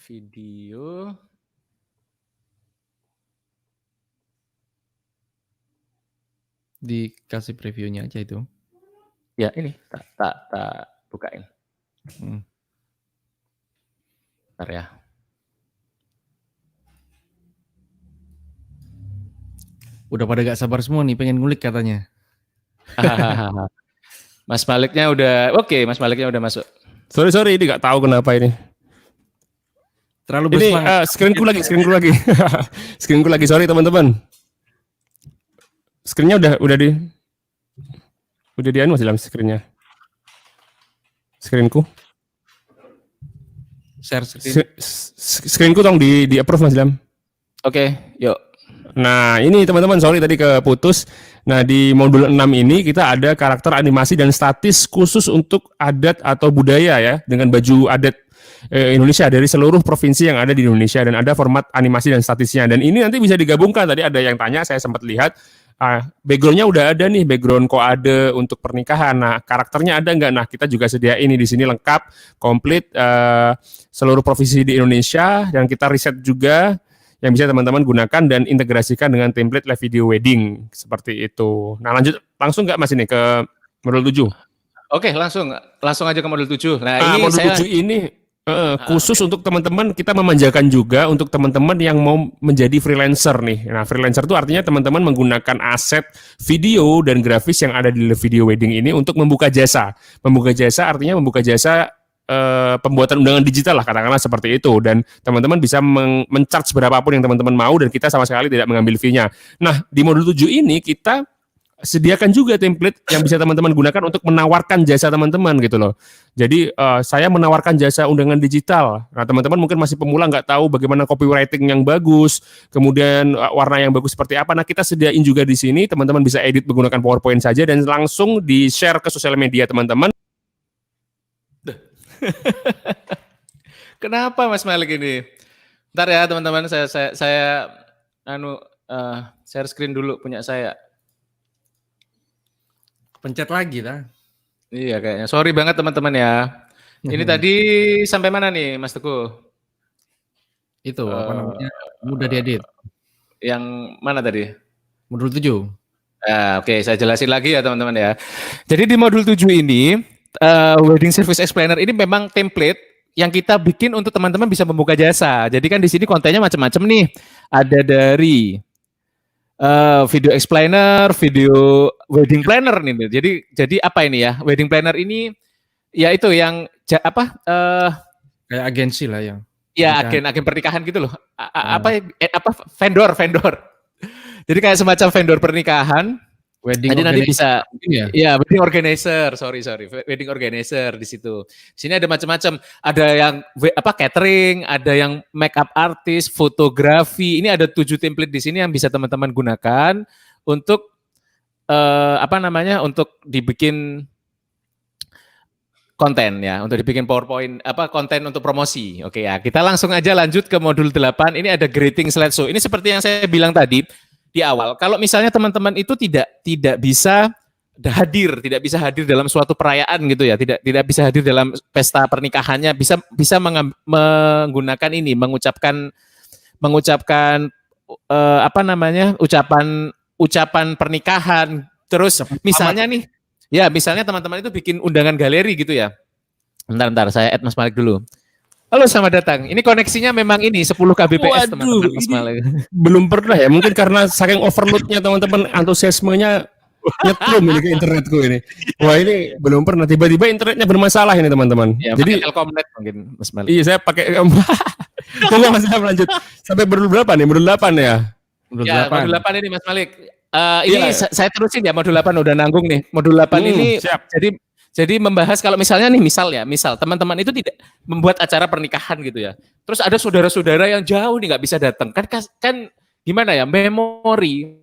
Video. Dikasih previewnya aja itu. Ya ini tak bukain. Bentar ya. Udah pada gak sabar semua nih, pengen ngulik katanya. Mas Maliknya udah, oke, Mas Maliknya udah masuk. Sorry, ini gak tahu kenapa ini. Terlalu ini bersemangat. Screenku lagi. Screenku lagi, sorry teman-teman. Screennya udah di anu masih dalam screennya. Screenku. Share screen. Screenku tolong di approve Mas Ilham. Oke, yuk. Nah, ini teman-teman, sorry tadi keputus. Nah, di modul 6 ini kita ada karakter animasi dan statis khusus untuk adat atau budaya ya, dengan baju adat Indonesia dari seluruh provinsi yang ada di Indonesia, dan ada format animasi dan statisnya. Dan ini nanti bisa digabungkan. Tadi ada yang tanya, saya sempat lihat. Backgroundnya udah ada nih, background kode untuk pernikahan. Nah, karakternya ada nggak? Nah, kita juga sediain ini di sini lengkap, komplit seluruh provinsi di Indonesia, dan kita riset juga yang bisa teman-teman gunakan dan integrasikan dengan template live video wedding seperti itu. Nah, langsung nggak Mas ini ke modul 7? Oke, langsung aja ke modul 7. Nah, ini modul 7 ini khusus untuk teman-teman, kita memanjakan juga untuk teman-teman yang mau menjadi freelancer nih. Nah, freelancer itu artinya teman-teman menggunakan aset video dan grafis yang ada di video wedding ini untuk membuka jasa. Membuka jasa artinya membuka jasa pembuatan undangan digital lah, katakanlah seperti itu. Dan teman-teman bisa men-charge berapapun yang teman-teman mau, dan kita sama sekali tidak mengambil fee-nya. Nah, di modul 7 ini kita sediakan juga template yang bisa teman-teman gunakan untuk menawarkan jasa teman-teman gitu loh. Jadi saya menawarkan jasa undangan digital. Nah, teman-teman mungkin masih pemula, nggak tahu bagaimana copywriting yang bagus, kemudian warna yang bagus seperti apa. Nah, kita sediain juga di sini, teman-teman bisa edit menggunakan PowerPoint saja dan langsung di-share ke sosial media teman-teman. Kenapa Mas Malik ini? Bentar ya teman-teman, saya share screen dulu punya saya. Pencet lagi lah. Iya kayaknya. Sorry banget teman-teman ya. Ini tadi sampai mana nih Mas Teguh? Itu apa namanya? Mudah diedit. Yang mana tadi? Modul 7. Oke, saya jelasin lagi ya teman-teman ya. Jadi di modul 7 ini, Wedding Service Explainer ini memang template yang kita bikin untuk teman-teman bisa membuka jasa. Jadi kan di sini kontennya macam-macam nih. Ada dari video explainer, video wedding planner nih. Jadi apa ini ya? Wedding planner ini ya itu yang Kayak agensi lah yang. ya Pernikahan. agen pernikahan gitu loh. Vendor. Jadi kayak semacam vendor pernikahan. Wedding Jadi nanti organizer bisa mungkin ya. Iya, wedding organizer, sorry, wedding organizer di situ. Sini ada macam-macam, ada yang catering, ada yang makeup artist, fotografi. Ini ada 7 template di sini yang bisa teman-teman gunakan untuk untuk dibikin konten ya, untuk dibikin PowerPoint, konten untuk promosi. Oke ya, kita langsung aja lanjut ke modul 8. Ini ada greeting slideshow. Ini seperti yang saya bilang tadi di awal. Kalau misalnya teman-teman itu tidak bisa hadir dalam suatu perayaan gitu ya, tidak bisa hadir dalam pesta pernikahannya, bisa menggunakan ini, mengucapkan ucapan pernikahan. Terus misalnya nih, ya misalnya teman-teman itu bikin undangan galeri gitu ya. Bentar, saya add Mas Malik dulu. Halo, selamat datang. Ini koneksinya memang ini 10 Kbps teman-teman Mas Malik. Belum pernah ya, mungkin karena saking overloadnya teman-teman, antusiasmenya nyetrum ini ke internetku ini. Wah, ini belum pernah, tiba-tiba internetnya bermasalah ini teman-teman. Ya, jadi Telkomnet mungkin Mas Malik. Iya, saya pakai Tunggu Mas, saya lanjut. Sampai modul berapa nih? Modul 8 ya? Modul Ya, 8. modul 8 ini Mas Malik. Ini saya terusin ya, modul 8 udah nanggung nih. Modul 8 ini siap. Jadi membahas kalau misalnya nih, misal teman-teman itu tidak membuat acara pernikahan gitu ya. Terus ada saudara-saudara yang jauh nih nggak bisa datang. Kan gimana ya, memori.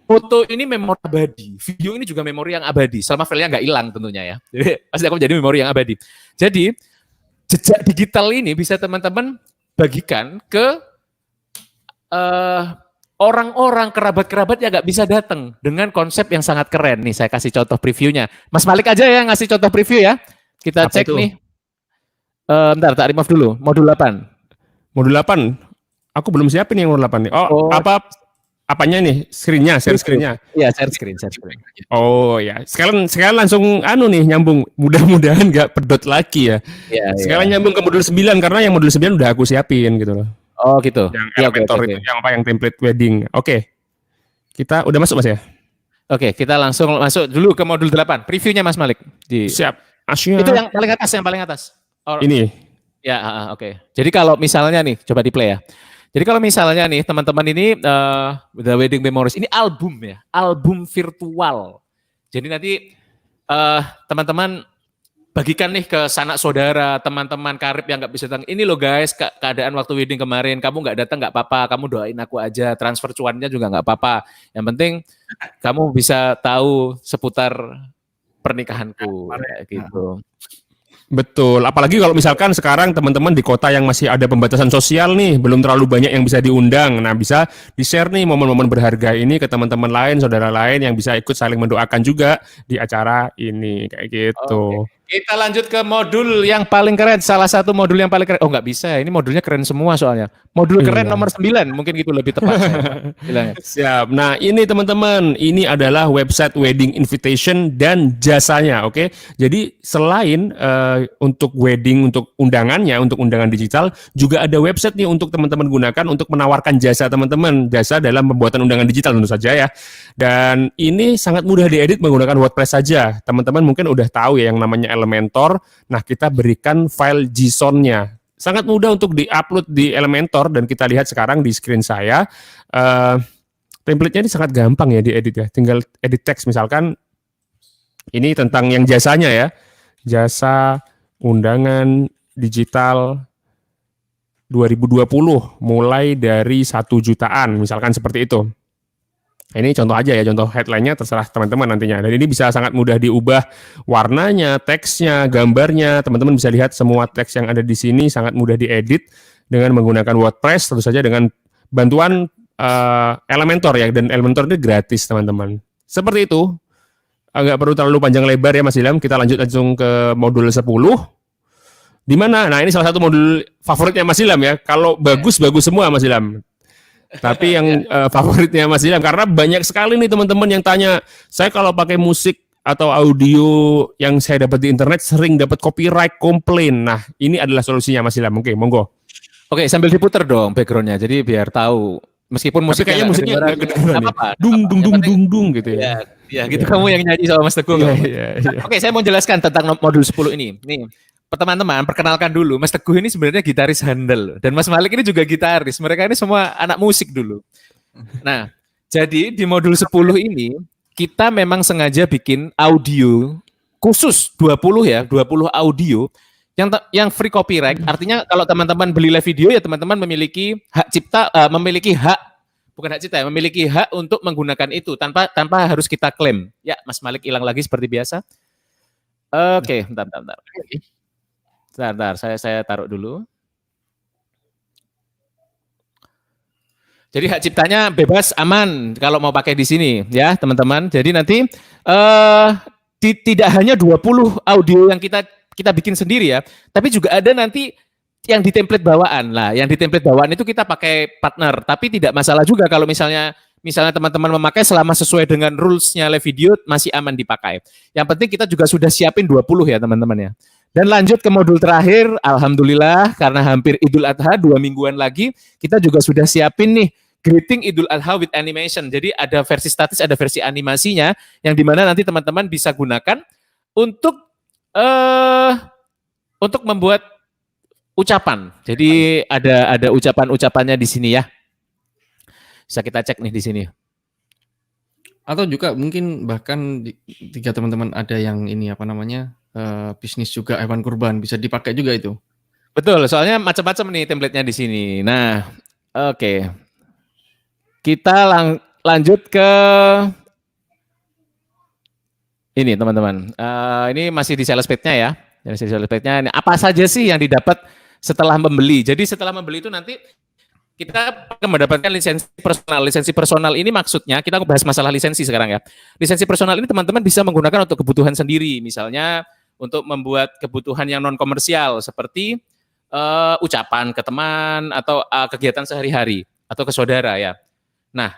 Foto ini memori abadi, video ini juga memori yang abadi. Selama filenya nggak hilang tentunya ya. Jadi pasti akan menjadi memori yang abadi. Jadi jejak digital ini bisa teman-teman bagikan ke orang-orang kerabat-kerabat yang nggak bisa datang dengan konsep yang sangat keren. Nih saya kasih contoh previewnya. Mas Malik aja ya ngasih contoh preview ya. Kita Apa cek itu? nih. Bentar, tak remove dulu. Modul 8. Modul 8. Aku belum siapin yang modul 8 nih. Apanya nih? Share screen-nya. Iya, share screen. Oh ya. Sekarang langsung nyambung. Mudah-mudahan nggak pedot lagi ya. Iya, Sekarang nyambung ke modul 9 karena yang modul 9 udah aku siapin gitu loh. Oh gitu. Yang Ya, Elementor itu, yang template wedding. Oke. Kita udah masuk Mas ya? Oke, kita langsung masuk dulu ke modul 8. Previewnya Mas Malik. Siap. Asyik. Itu yang paling atas. Ini. Ya, oke. Jadi kalau misalnya nih, coba di play ya. Jadi kalau misalnya nih teman-teman ini The Wedding Memories ini album ya, album virtual. Jadi nanti teman-teman bagikan nih ke sanak saudara, teman-teman karib yang nggak bisa datang. Ini loh guys, keadaan waktu wedding kemarin, kamu nggak datang nggak apa-apa, kamu doain aku aja, transfer cuannya juga nggak apa-apa. Yang penting kamu bisa tahu seputar pernikahanku, kayak gitu. Betul, apalagi kalau misalkan sekarang teman-teman di kota yang masih ada pembatasan sosial nih, belum terlalu banyak yang bisa diundang. Nah, bisa di-share nih momen-momen berharga ini ke teman-teman lain, saudara lain yang bisa ikut saling mendoakan juga di acara ini, kayak gitu. Oke. Kita lanjut ke modul yang paling keren, salah satu modul yang paling keren. Oh nggak bisa, ini modulnya keren semua soalnya. Modul keren nomor 9, mungkin gitu lebih tepat saya bilangnya. Siap. Nah, ini teman-teman, ini adalah website wedding invitation dan jasanya, oke? Jadi selain untuk wedding, untuk undangannya, untuk undangan digital, juga ada website nih untuk teman-teman gunakan untuk menawarkan jasa teman-teman, jasa dalam pembuatan undangan digital tentu saja ya. Dan ini sangat mudah diedit menggunakan WordPress saja. Teman-teman mungkin udah tahu ya yang namanya Elementor. Nah, kita berikan file JSON-nya. Sangat mudah untuk di-upload di Elementor dan kita lihat sekarang di screen saya. Template-nya ini sangat gampang ya diedit ya. Tinggal edit teks misalkan ini tentang yang jasanya ya. Jasa undangan digital 2020 mulai dari 1 jutaan misalkan seperti itu. Ini contoh aja ya, contoh headline-nya terserah teman-teman nantinya. Dan ini bisa sangat mudah diubah warnanya, teksnya, gambarnya. Teman-teman bisa lihat semua teks yang ada di sini sangat mudah diedit dengan menggunakan WordPress, tentu saja dengan bantuan Elementor ya. Dan Elementor ini gratis teman-teman. Seperti itu. Agak perlu terlalu panjang lebar ya Mas Ilham. Kita lanjut langsung ke modul 10. Di mana? Nah, ini salah satu modul favoritnya Mas Ilham ya. Kalau bagus semua Mas Ilham. Tapi yang favoritnya Mas Ilham karena banyak sekali nih teman-teman yang tanya, saya kalau pakai musik atau audio yang saya dapat di internet sering dapat copyright komplain. Nah, ini adalah solusinya Mas Ilham. Oke, monggo. Oke, sambil diputer dong backgroundnya, jadi biar tahu. Meskipun Tapi musiknya kayaknya nggak musiknya kedengeran, nggak kedengeran nggak nih. apa-apa. Dung dung Yang dung penting, dung dung gitu ya. ya gitu kamu yang nyanyi sama Mas Teguh. Iya, nggak apa-apa. iya, iya. Oke, saya mau jelaskan tentang modul 10 ini. Nih, teman-teman, perkenalkan dulu. Mas Teguh ini sebenarnya gitaris handal dan Mas Malik ini juga gitaris. Mereka ini semua anak musik dulu. Nah, jadi di modul 10 ini kita memang sengaja bikin audio khusus 20 ya, 20 audio yang free copyright. Artinya kalau teman-teman beli live video ya teman-teman memiliki hak cipta, memiliki hak bukan hak cipta, ya, memiliki hak untuk menggunakan itu tanpa harus kita klaim. Ya, Mas Malik hilang lagi seperti biasa. Oke, bentar. Bentar, saya taruh dulu. Jadi hak ciptanya bebas, aman kalau mau pakai di sini ya, teman-teman. Jadi nanti tidak hanya 20 audio yang kita bikin sendiri ya, tapi juga ada nanti yang di template bawaan. Lah, yang di template bawaan itu kita pakai partner, tapi tidak masalah juga kalau misalnya teman-teman memakai selama sesuai dengan rules-nya live video masih aman dipakai. Yang penting kita juga sudah siapin 20 ya, teman-teman ya. Dan lanjut ke modul terakhir, alhamdulillah karena hampir Idul Adha 2 mingguan lagi, kita juga sudah siapin nih greeting Idul Adha with animation. Jadi ada versi statis, ada versi animasinya yang dimana nanti teman-teman bisa gunakan untuk membuat ucapan. Jadi ada ucapan-ucapannya di sini ya. Bisa kita cek nih di sini. Atau juga mungkin bahkan jika teman-teman ada yang ini apa namanya bisnis juga hewan kurban bisa dipakai juga itu. Betul, soalnya macam-macam nih template-nya di sini. Nah, oke. Kita lanjut ke ini teman-teman. Ini masih di sales page-nya ya. Masih di sales page-nya. Apa saja sih yang didapat setelah membeli? Jadi setelah membeli itu nanti kita akan mendapatkan lisensi personal. Lisensi personal ini maksudnya, kita bahas masalah lisensi sekarang ya. Lisensi personal ini teman-teman bisa menggunakan untuk kebutuhan sendiri. Misalnya untuk membuat kebutuhan yang non-komersial seperti ucapan ke teman atau kegiatan sehari-hari atau ke saudara ya. Nah,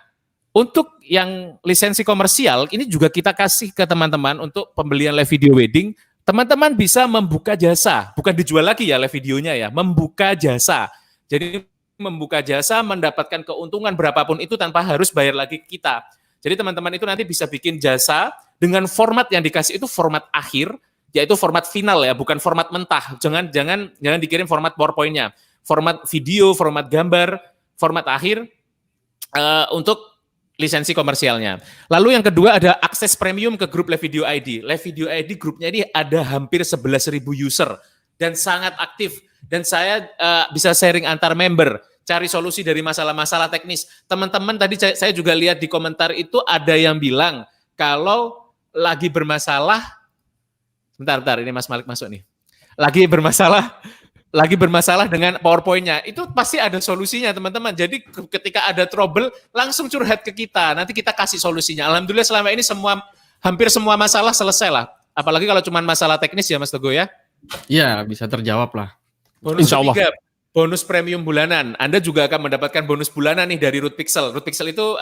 untuk yang lisensi komersial ini juga kita kasih ke teman-teman untuk pembelian live video wedding. Teman-teman bisa membuka jasa, bukan dijual lagi ya live videonya ya, membuka jasa. Jadi membuka jasa mendapatkan keuntungan berapapun itu tanpa harus bayar lagi ke kita. Jadi teman-teman itu nanti bisa bikin jasa dengan format yang dikasih itu format akhir, yaitu format final ya, bukan format mentah. Jangan dikirim format PowerPoint-nya. Format video, format gambar, format akhir untuk lisensi komersialnya. Lalu yang kedua ada akses premium ke grup Live Video ID. Live Video ID grupnya ini ada hampir 11.000 user dan sangat aktif. Dan saya bisa sharing antar member, cari solusi dari masalah-masalah teknis. Teman-teman tadi saya juga lihat di komentar itu ada yang bilang kalau lagi bermasalah, bentar ini Mas Malik masuk nih. Lagi bermasalah dengan PowerPoint-nya, itu pasti ada solusinya teman-teman. Jadi ketika ada trouble, langsung curhat ke kita, nanti kita kasih solusinya. Alhamdulillah selama ini hampir semua masalah selesai lah. Apalagi kalau cuma masalah teknis ya Mas Teguh ya. Iya, bisa terjawab lah. Bonus Insya Allah. ketiga, bonus premium bulanan. Anda juga akan mendapatkan bonus bulanan nih dari Root Pixel. Root Pixel itu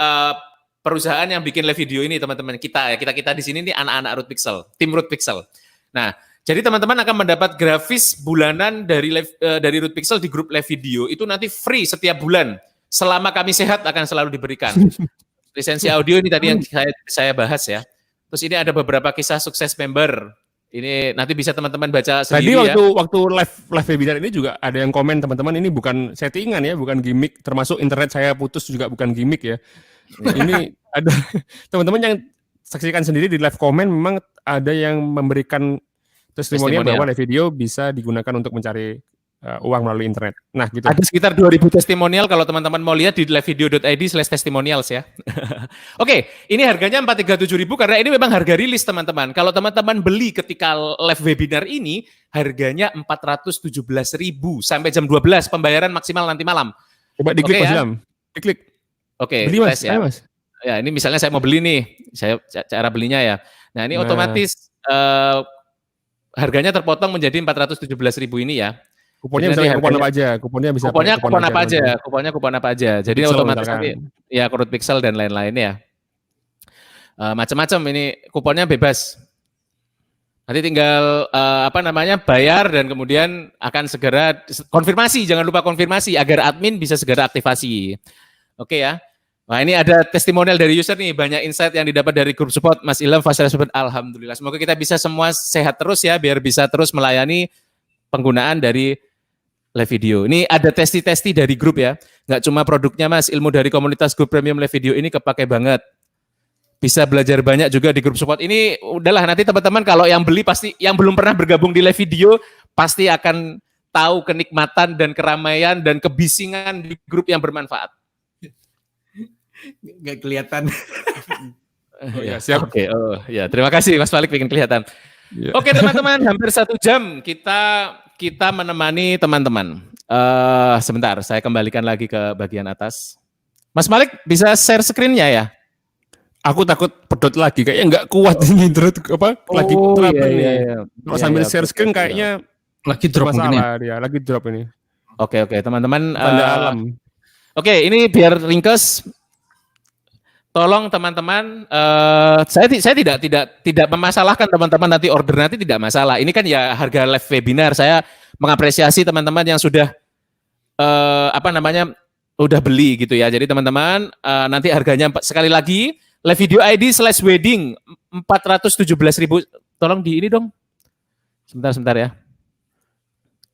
perusahaan yang bikin live video ini teman-teman kita di sini nih anak-anak Root Pixel, tim Root Pixel. Nah, jadi teman-teman akan mendapat grafis bulanan dari Root Pixel di grup live video itu nanti free setiap bulan. Selama kami sehat akan selalu diberikan. Lisensi audio ini tadi yang saya bahas ya. Terus ini ada beberapa kisah sukses member. Ini nanti bisa teman-teman baca sendiri ya. Tadi waktu live webinar ini juga ada yang komen teman-teman ini bukan settingan ya, bukan gimmick. Termasuk internet saya putus juga bukan gimmick ya. Ini ada teman-teman yang saksikan sendiri di live comment memang ada yang memberikan testimonial bahwa live video bisa digunakan untuk mencari uang melalui internet. Nah, gitu. Ada sekitar 2.000 testimonial kalau teman-teman mau lihat di livevideo.id/testimonials ya. Oke, ini harganya 437.000 karena ini memang harga rilis teman-teman. Kalau teman-teman beli ketika live webinar ini harganya 417.000 sampai jam 12 pembayaran maksimal nanti malam. Coba diklik Mas Ilham. Diklik. Oke, beli Mas, tes ya. Mas. Ya, ini misalnya saya mau beli nih, cara belinya ya. Nah, ini otomatis harganya terpotong menjadi 417.000 ini ya. Kuponnya Jadi bisa nanti pakai kupon harganya, apa aja? Kuponnya bisa pakai kuponnya kupon apa aja, teman-teman. kuponnya kupon apa aja. Jadi Pixel otomatis misalkan. nanti ya Krut Pixel dan lain-lain ya. Macam-macam ini kuponnya bebas. Nanti tinggal bayar dan kemudian akan segera konfirmasi, jangan lupa konfirmasi agar admin bisa segera aktivasi. Oke ya. Nah, ini ada testimonial dari user nih, banyak insight yang didapat dari grup support Mas Ilham, fast respon. Alhamdulillah. Semoga kita bisa semua sehat terus ya, biar bisa terus melayani penggunaan dari live video. Ini ada testi-testi dari grup ya, nggak cuma produknya Mas, ilmu dari komunitas grup premium live video ini kepake banget. Bisa belajar banyak juga di grup support. Ini udahlah, nanti teman-teman kalau yang beli pasti, yang belum pernah bergabung di live video pasti akan tahu kenikmatan dan keramaian dan kebisingan di grup yang bermanfaat. Nggak kelihatan. Oh ya, siap. Oke, ya terima kasih Mas Malik bikin kelihatan. Ya. Oke teman-teman, hampir 1 jam kita menemani teman-teman. Sebentar, saya kembalikan lagi ke bagian atas. Mas Malik bisa share screen-nya ya? Aku takut pedot lagi, kayaknya nggak kuat ini lagi trouble nih. Kalau sambil share screen kayaknya Lagi drop mungkin ya. dia, lagi drop ini. Oke, teman-teman. Tanda alam. Oke, ini biar ringkes. Tolong teman-teman, saya tidak memasalahkan teman-teman nanti order nanti tidak masalah. Ini kan ya harga live webinar. Saya mengapresiasi teman-teman yang sudah udah beli gitu ya. Jadi teman-teman nanti harganya sekali lagi live video ID/wedding 417.000. Tolong di ini dong. Sebentar ya.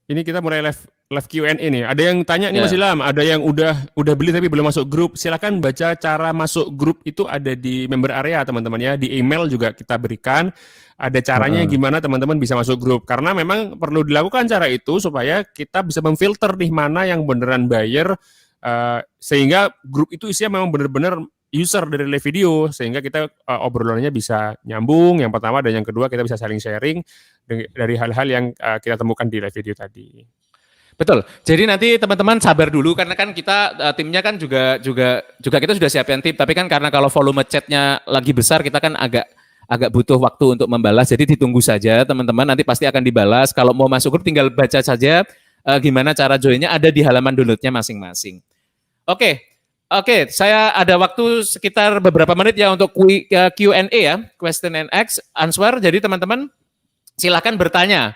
Ini kita mulai live Q&A nih. Ada yang tanya nih Mas Ilham, ada yang udah beli tapi belum masuk grup. Silakan baca cara masuk grup, itu ada di member area teman-teman ya. Di email juga kita berikan. Ada caranya gimana teman-teman bisa masuk grup. Karena memang perlu dilakukan cara itu supaya kita bisa memfilter nih mana yang beneran buyer, sehingga grup itu isinya memang benar-benar user dari live video, sehingga kita obrolannya bisa nyambung, yang pertama, dan yang kedua kita bisa saling sharing dari hal-hal yang kita temukan di live video tadi. Betul. Jadi nanti teman-teman sabar dulu, karena kan kita timnya kan juga kita sudah siapkan tim, tapi kan karena kalau volume chatnya lagi besar, kita kan agak butuh waktu untuk membalas. Jadi ditunggu saja teman-teman, nanti pasti akan dibalas. Kalau mau masuk grup tinggal baca saja gimana cara joinnya, ada di halaman downloadnya masing-masing. Oke, saya ada waktu sekitar beberapa menit ya untuk Q&A ya, question and answer. Jadi teman-teman silakan bertanya.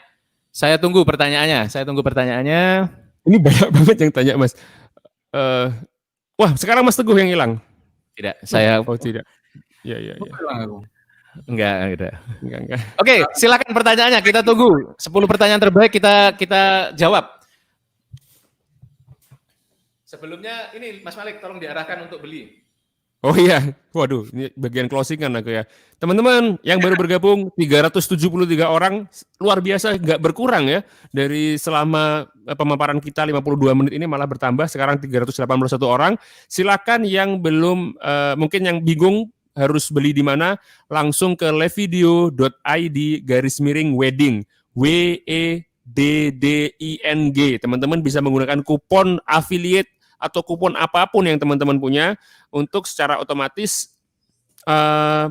Saya tunggu pertanyaannya. Ini banyak banget yang tanya Mas. Wah, sekarang Mas Teguh yang hilang. Tidak, saya. Oh tidak. Iya. Enggak. Oke, silakan pertanyaannya. Kita tunggu. 10 pertanyaan terbaik kita jawab. Sebelumnya ini Mas Malik tolong diarahkan untuk beli. Oh iya, waduh, ini bagian closing kan aku ya. Teman-teman yang baru bergabung 373 orang, luar biasa, nggak berkurang ya. Dari selama pemaparan kita 52 menit ini malah bertambah, sekarang 381 orang. Silakan yang belum, mungkin yang bingung harus beli di mana, langsung ke livevideo.id/wedding, WEDDING. Teman-teman bisa menggunakan kupon affiliate atau kupon apapun yang teman-teman punya untuk secara otomatis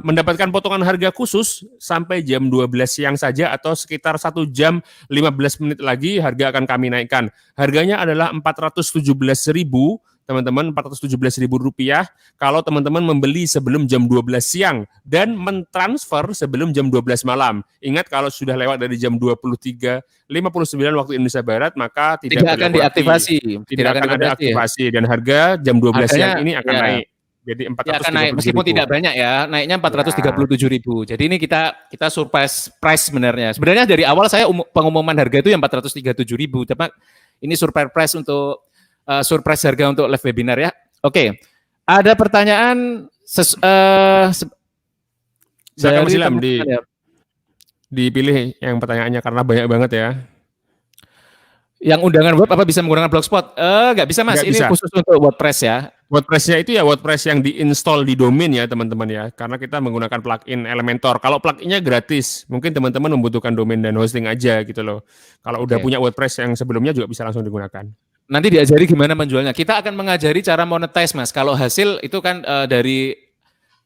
mendapatkan potongan harga khusus sampai jam 12 siang saja, atau sekitar 1 jam 15 menit lagi harga akan kami naikkan. Harganya adalah 417.000 teman-teman, Rp417.000 kalau teman-teman membeli sebelum jam 12 siang dan mentransfer sebelum jam 12 malam. Ingat, kalau sudah lewat dari jam 23.59 waktu Indonesia Barat, maka tidak akan diaktifasi. Tidak akan ada aktivasi, dan harga jam 12 siang ini akan naik. Jadi 437.000. Akan naik, meskipun tidak banyak ya, naiknya 437.000. Jadi ini kita surprise price sebenarnya. Sebenarnya dari awal saya pengumuman harga itu yang 437.000, tapi ini surprise price untuk surprise harga untuk live webinar ya. Oke. Ada pertanyaan saya Ilham dipilih yang pertanyaannya karena banyak banget ya. Yang undangan web apa bisa menggunakan Blogspot? Nggak bisa Mas, ini khusus untuk WordPress ya. WordPress-nya itu ya WordPress yang diinstal di domain ya teman-teman ya, karena kita menggunakan plugin Elementor. Kalau plugin-nya gratis, mungkin teman-teman membutuhkan domain dan hosting aja gitu loh. Kalau udah punya WordPress yang sebelumnya juga bisa langsung digunakan. Nanti diajari gimana menjualnya. Kita akan mengajari cara monetize Mas. Kalau hasil itu kan dari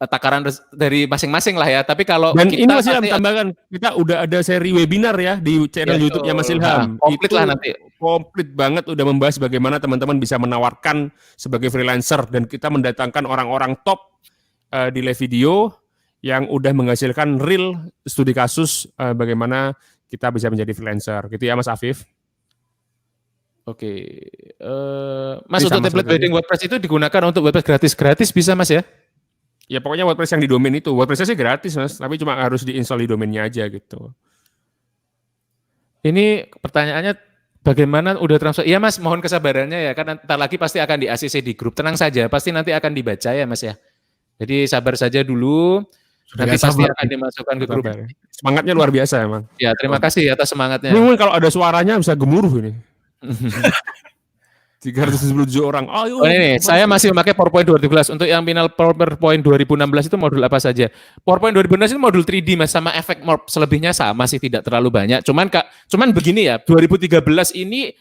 takaran dari masing-masing lah ya. Tapi kalau Dan kita ini Mas Ilham nanti tambahkan, kita udah ada seri webinar ya di channel ya, YouTube-nya Mas Ilham. komplit Itu lah nanti. komplit banget udah membahas bagaimana teman-teman bisa menawarkan sebagai freelancer dan kita mendatangkan orang-orang top di live video yang udah menghasilkan real studi kasus bagaimana kita bisa menjadi freelancer. Gitu ya Mas Afif. Oke. Mas, Ini untuk sama template seperti wedding WordPress itu digunakan untuk WordPress gratis bisa Mas ya? Ya pokoknya WordPress yang di domain itu. WordPress-nya sih gratis Mas, tapi cuma harus diinstal di domainnya aja gitu. Ini pertanyaannya bagaimana udah transfer? Iya Mas, mohon kesabarannya ya, kan ntar lagi pasti akan di ACC di grup. Tenang saja, pasti nanti akan dibaca ya Mas ya. Jadi sabar saja dulu, nanti pasti akan dimasukkan ke grup. Semangatnya luar biasa emang. Ya, terima kasih atas semangatnya. Ini kalau ada suaranya bisa gemuruh ini. 377 orang. Oh ini, saya masih memakai PowerPoint 2012. Untuk yang final PowerPoint 2016 itu modul apa saja? PowerPoint 2016 itu modul 3D Mas, sama efek morph. Selebihnya sama sih, tidak terlalu banyak. Cuman begini ya, 2013 ini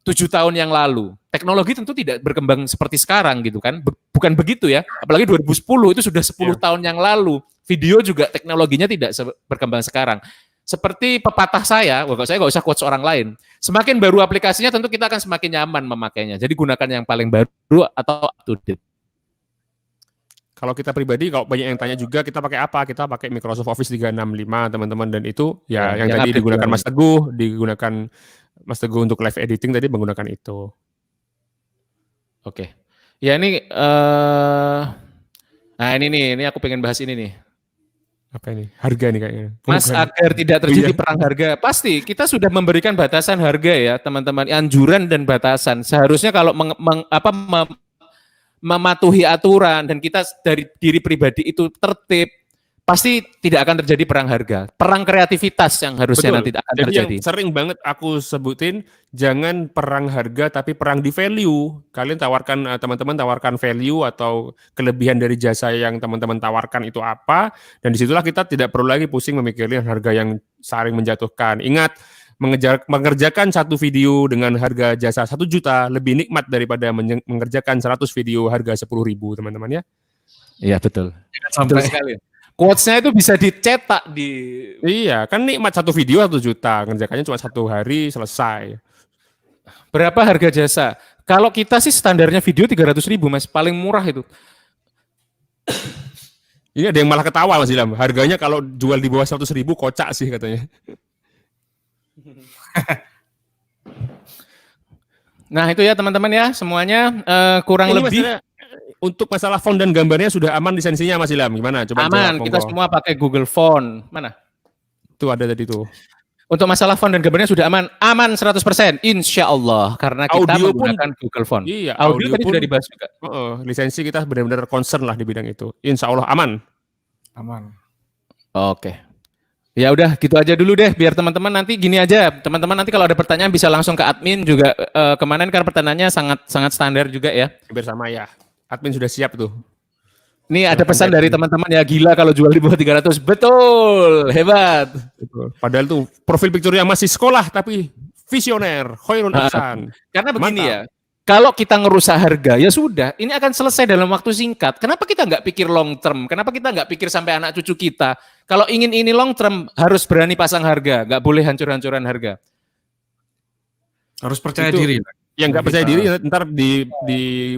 7 tahun yang lalu. Teknologi tentu tidak berkembang seperti sekarang gitu kan. Bukan begitu ya. Apalagi 2010 itu sudah 10 tahun yang lalu. Video juga teknologinya tidak berkembang sekarang. Seperti pepatah saya nggak usah quotes orang lain. Semakin baru aplikasinya tentu kita akan semakin nyaman memakainya. Jadi gunakan yang paling baru atau up to date. Kalau kita pribadi, kalau banyak yang tanya juga, kita pakai apa? Kita pakai Microsoft Office 365 teman-teman, dan itu yang tadi digunakan Mas Teguh, digunakan Mas Teguh untuk live editing tadi menggunakan itu. Oke. Ya ini, nah ini aku pengen bahas ini nih. Apa ini? Harga nih kayaknya. Mas, agar tidak terjadi perang harga, pasti kita sudah memberikan batasan harga ya teman-teman, anjuran dan batasan. Seharusnya kalau mematuhi aturan dan kita dari diri pribadi itu tertib, pasti tidak akan terjadi perang harga. Perang kreativitas yang harusnya nanti akan terjadi. Yang sering banget aku sebutin, jangan perang harga tapi perang di value. Kalian tawarkan, teman-teman tawarkan value atau kelebihan dari jasa yang teman-teman tawarkan itu apa, dan disitulah kita tidak perlu lagi pusing memikirkan harga yang saling menjatuhkan. Ingat, mengerjakan satu video dengan harga jasa 1 juta lebih nikmat daripada mengerjakan 100 video harga 10.000, teman-teman ya. Iya betul. Betul sekali. Quotes-nya itu bisa dicetak di... Iya, kan nikmat satu video 1 juta, ngerjakannya cuma 1 hari selesai. Berapa harga jasa? Kalau kita sih standarnya video 300.000 Mas, paling murah itu. Ini ada yang malah ketawa Mas Ilham, harganya kalau jual di bawah 100.000 kocak sih katanya. Nah itu ya teman-teman ya, semuanya kurang ini lebih... Untuk masalah font dan gambarnya sudah aman lisensinya Mas Ilham, gimana? Coba aman, kita semua pakai Google Font. Mana? Itu ada tadi tuh. Untuk masalah font dan gambarnya sudah aman. Aman 100%, insya Allah. Karena kita audio menggunakan Google Font. Iya, audio tadi sudah dibahas juga. Lisensi kita benar-benar concern lah di bidang itu. Insya Allah aman. Aman. Oke. Ya udah gitu aja dulu deh, biar teman-teman nanti gini aja. Teman-teman nanti kalau ada pertanyaan bisa langsung ke admin juga. Kemarin karena pertanyaannya sangat standar juga ya. Bersama ya. Admin sudah siap tuh. Ini ada pesan dari teman-teman ya, gila kalau jual di bawah 300. Betul, hebat. Betul. Padahal tuh profil picture-nya masih sekolah tapi visioner, Khairun Ahsan. Karena begini ya, kalau kita ngerusak harga ya sudah, ini akan selesai dalam waktu singkat. Kenapa kita nggak pikir long term? Kenapa kita nggak pikir sampai anak cucu kita? Kalau ingin ini long term harus berani pasang harga, nggak boleh hancur-hancuran harga. Harus percaya diri. Yang nggak percaya diri ntar di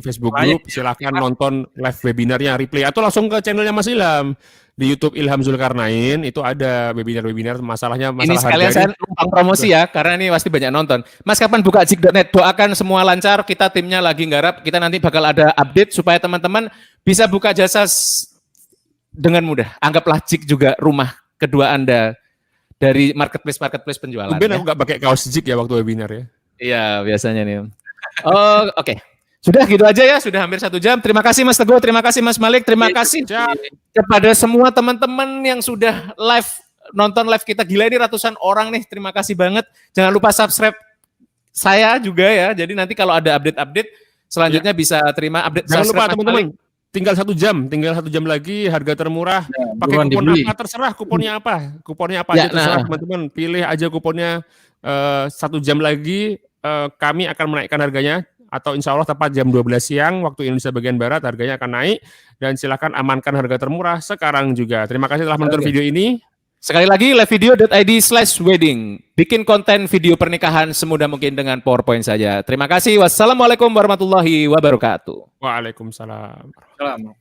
Facebook group silahkan nonton live webinarnya replay atau langsung ke channelnya Mas Ilham di YouTube Ilham Zulkarnain, itu ada webinar masalah ini sekalian saya numpang promosi ya karena ini pasti banyak nonton. Mas kapan buka jik.net, doakan semua lancar, kita timnya lagi nggarap, kita nanti bakal ada update supaya teman-teman bisa buka jasa dengan mudah. Anggaplah Jik juga rumah kedua Anda dari marketplace penjualan. Mungkin aku nggak pakai kaos Jik ya waktu webinar ya. Iya, biasanya nih. Oh, oke. Sudah gitu aja ya, sudah hampir 1 jam. Terima kasih Mas Teguh, terima kasih Mas Malik, terima kasih kepada semua teman-teman yang sudah nonton live kita. Gila ini ratusan orang nih, terima kasih banget. Jangan lupa subscribe saya juga ya. Jadi nanti kalau ada update-update selanjutnya bisa terima update. Jangan lupa teman-teman, tinggal 1 jam lagi, harga termurah. Pakai kupon apa terserah, kuponnya apa aja terserah teman-teman. Pilih aja kuponnya. 1 jam lagi kami akan menaikkan harganya. atau insya Allah tepat jam 12 siang waktu Indonesia bagian Barat harganya akan naik dan silakan amankan harga termurah sekarang juga. Terima kasih telah menonton video ini. Sekali lagi livevideo.id/wedding. Bikin konten video pernikahan semudah mungkin dengan PowerPoint saja. Terima kasih. Wassalamualaikum warahmatullahi wabarakatuh. Waalaikumsalam. Salam.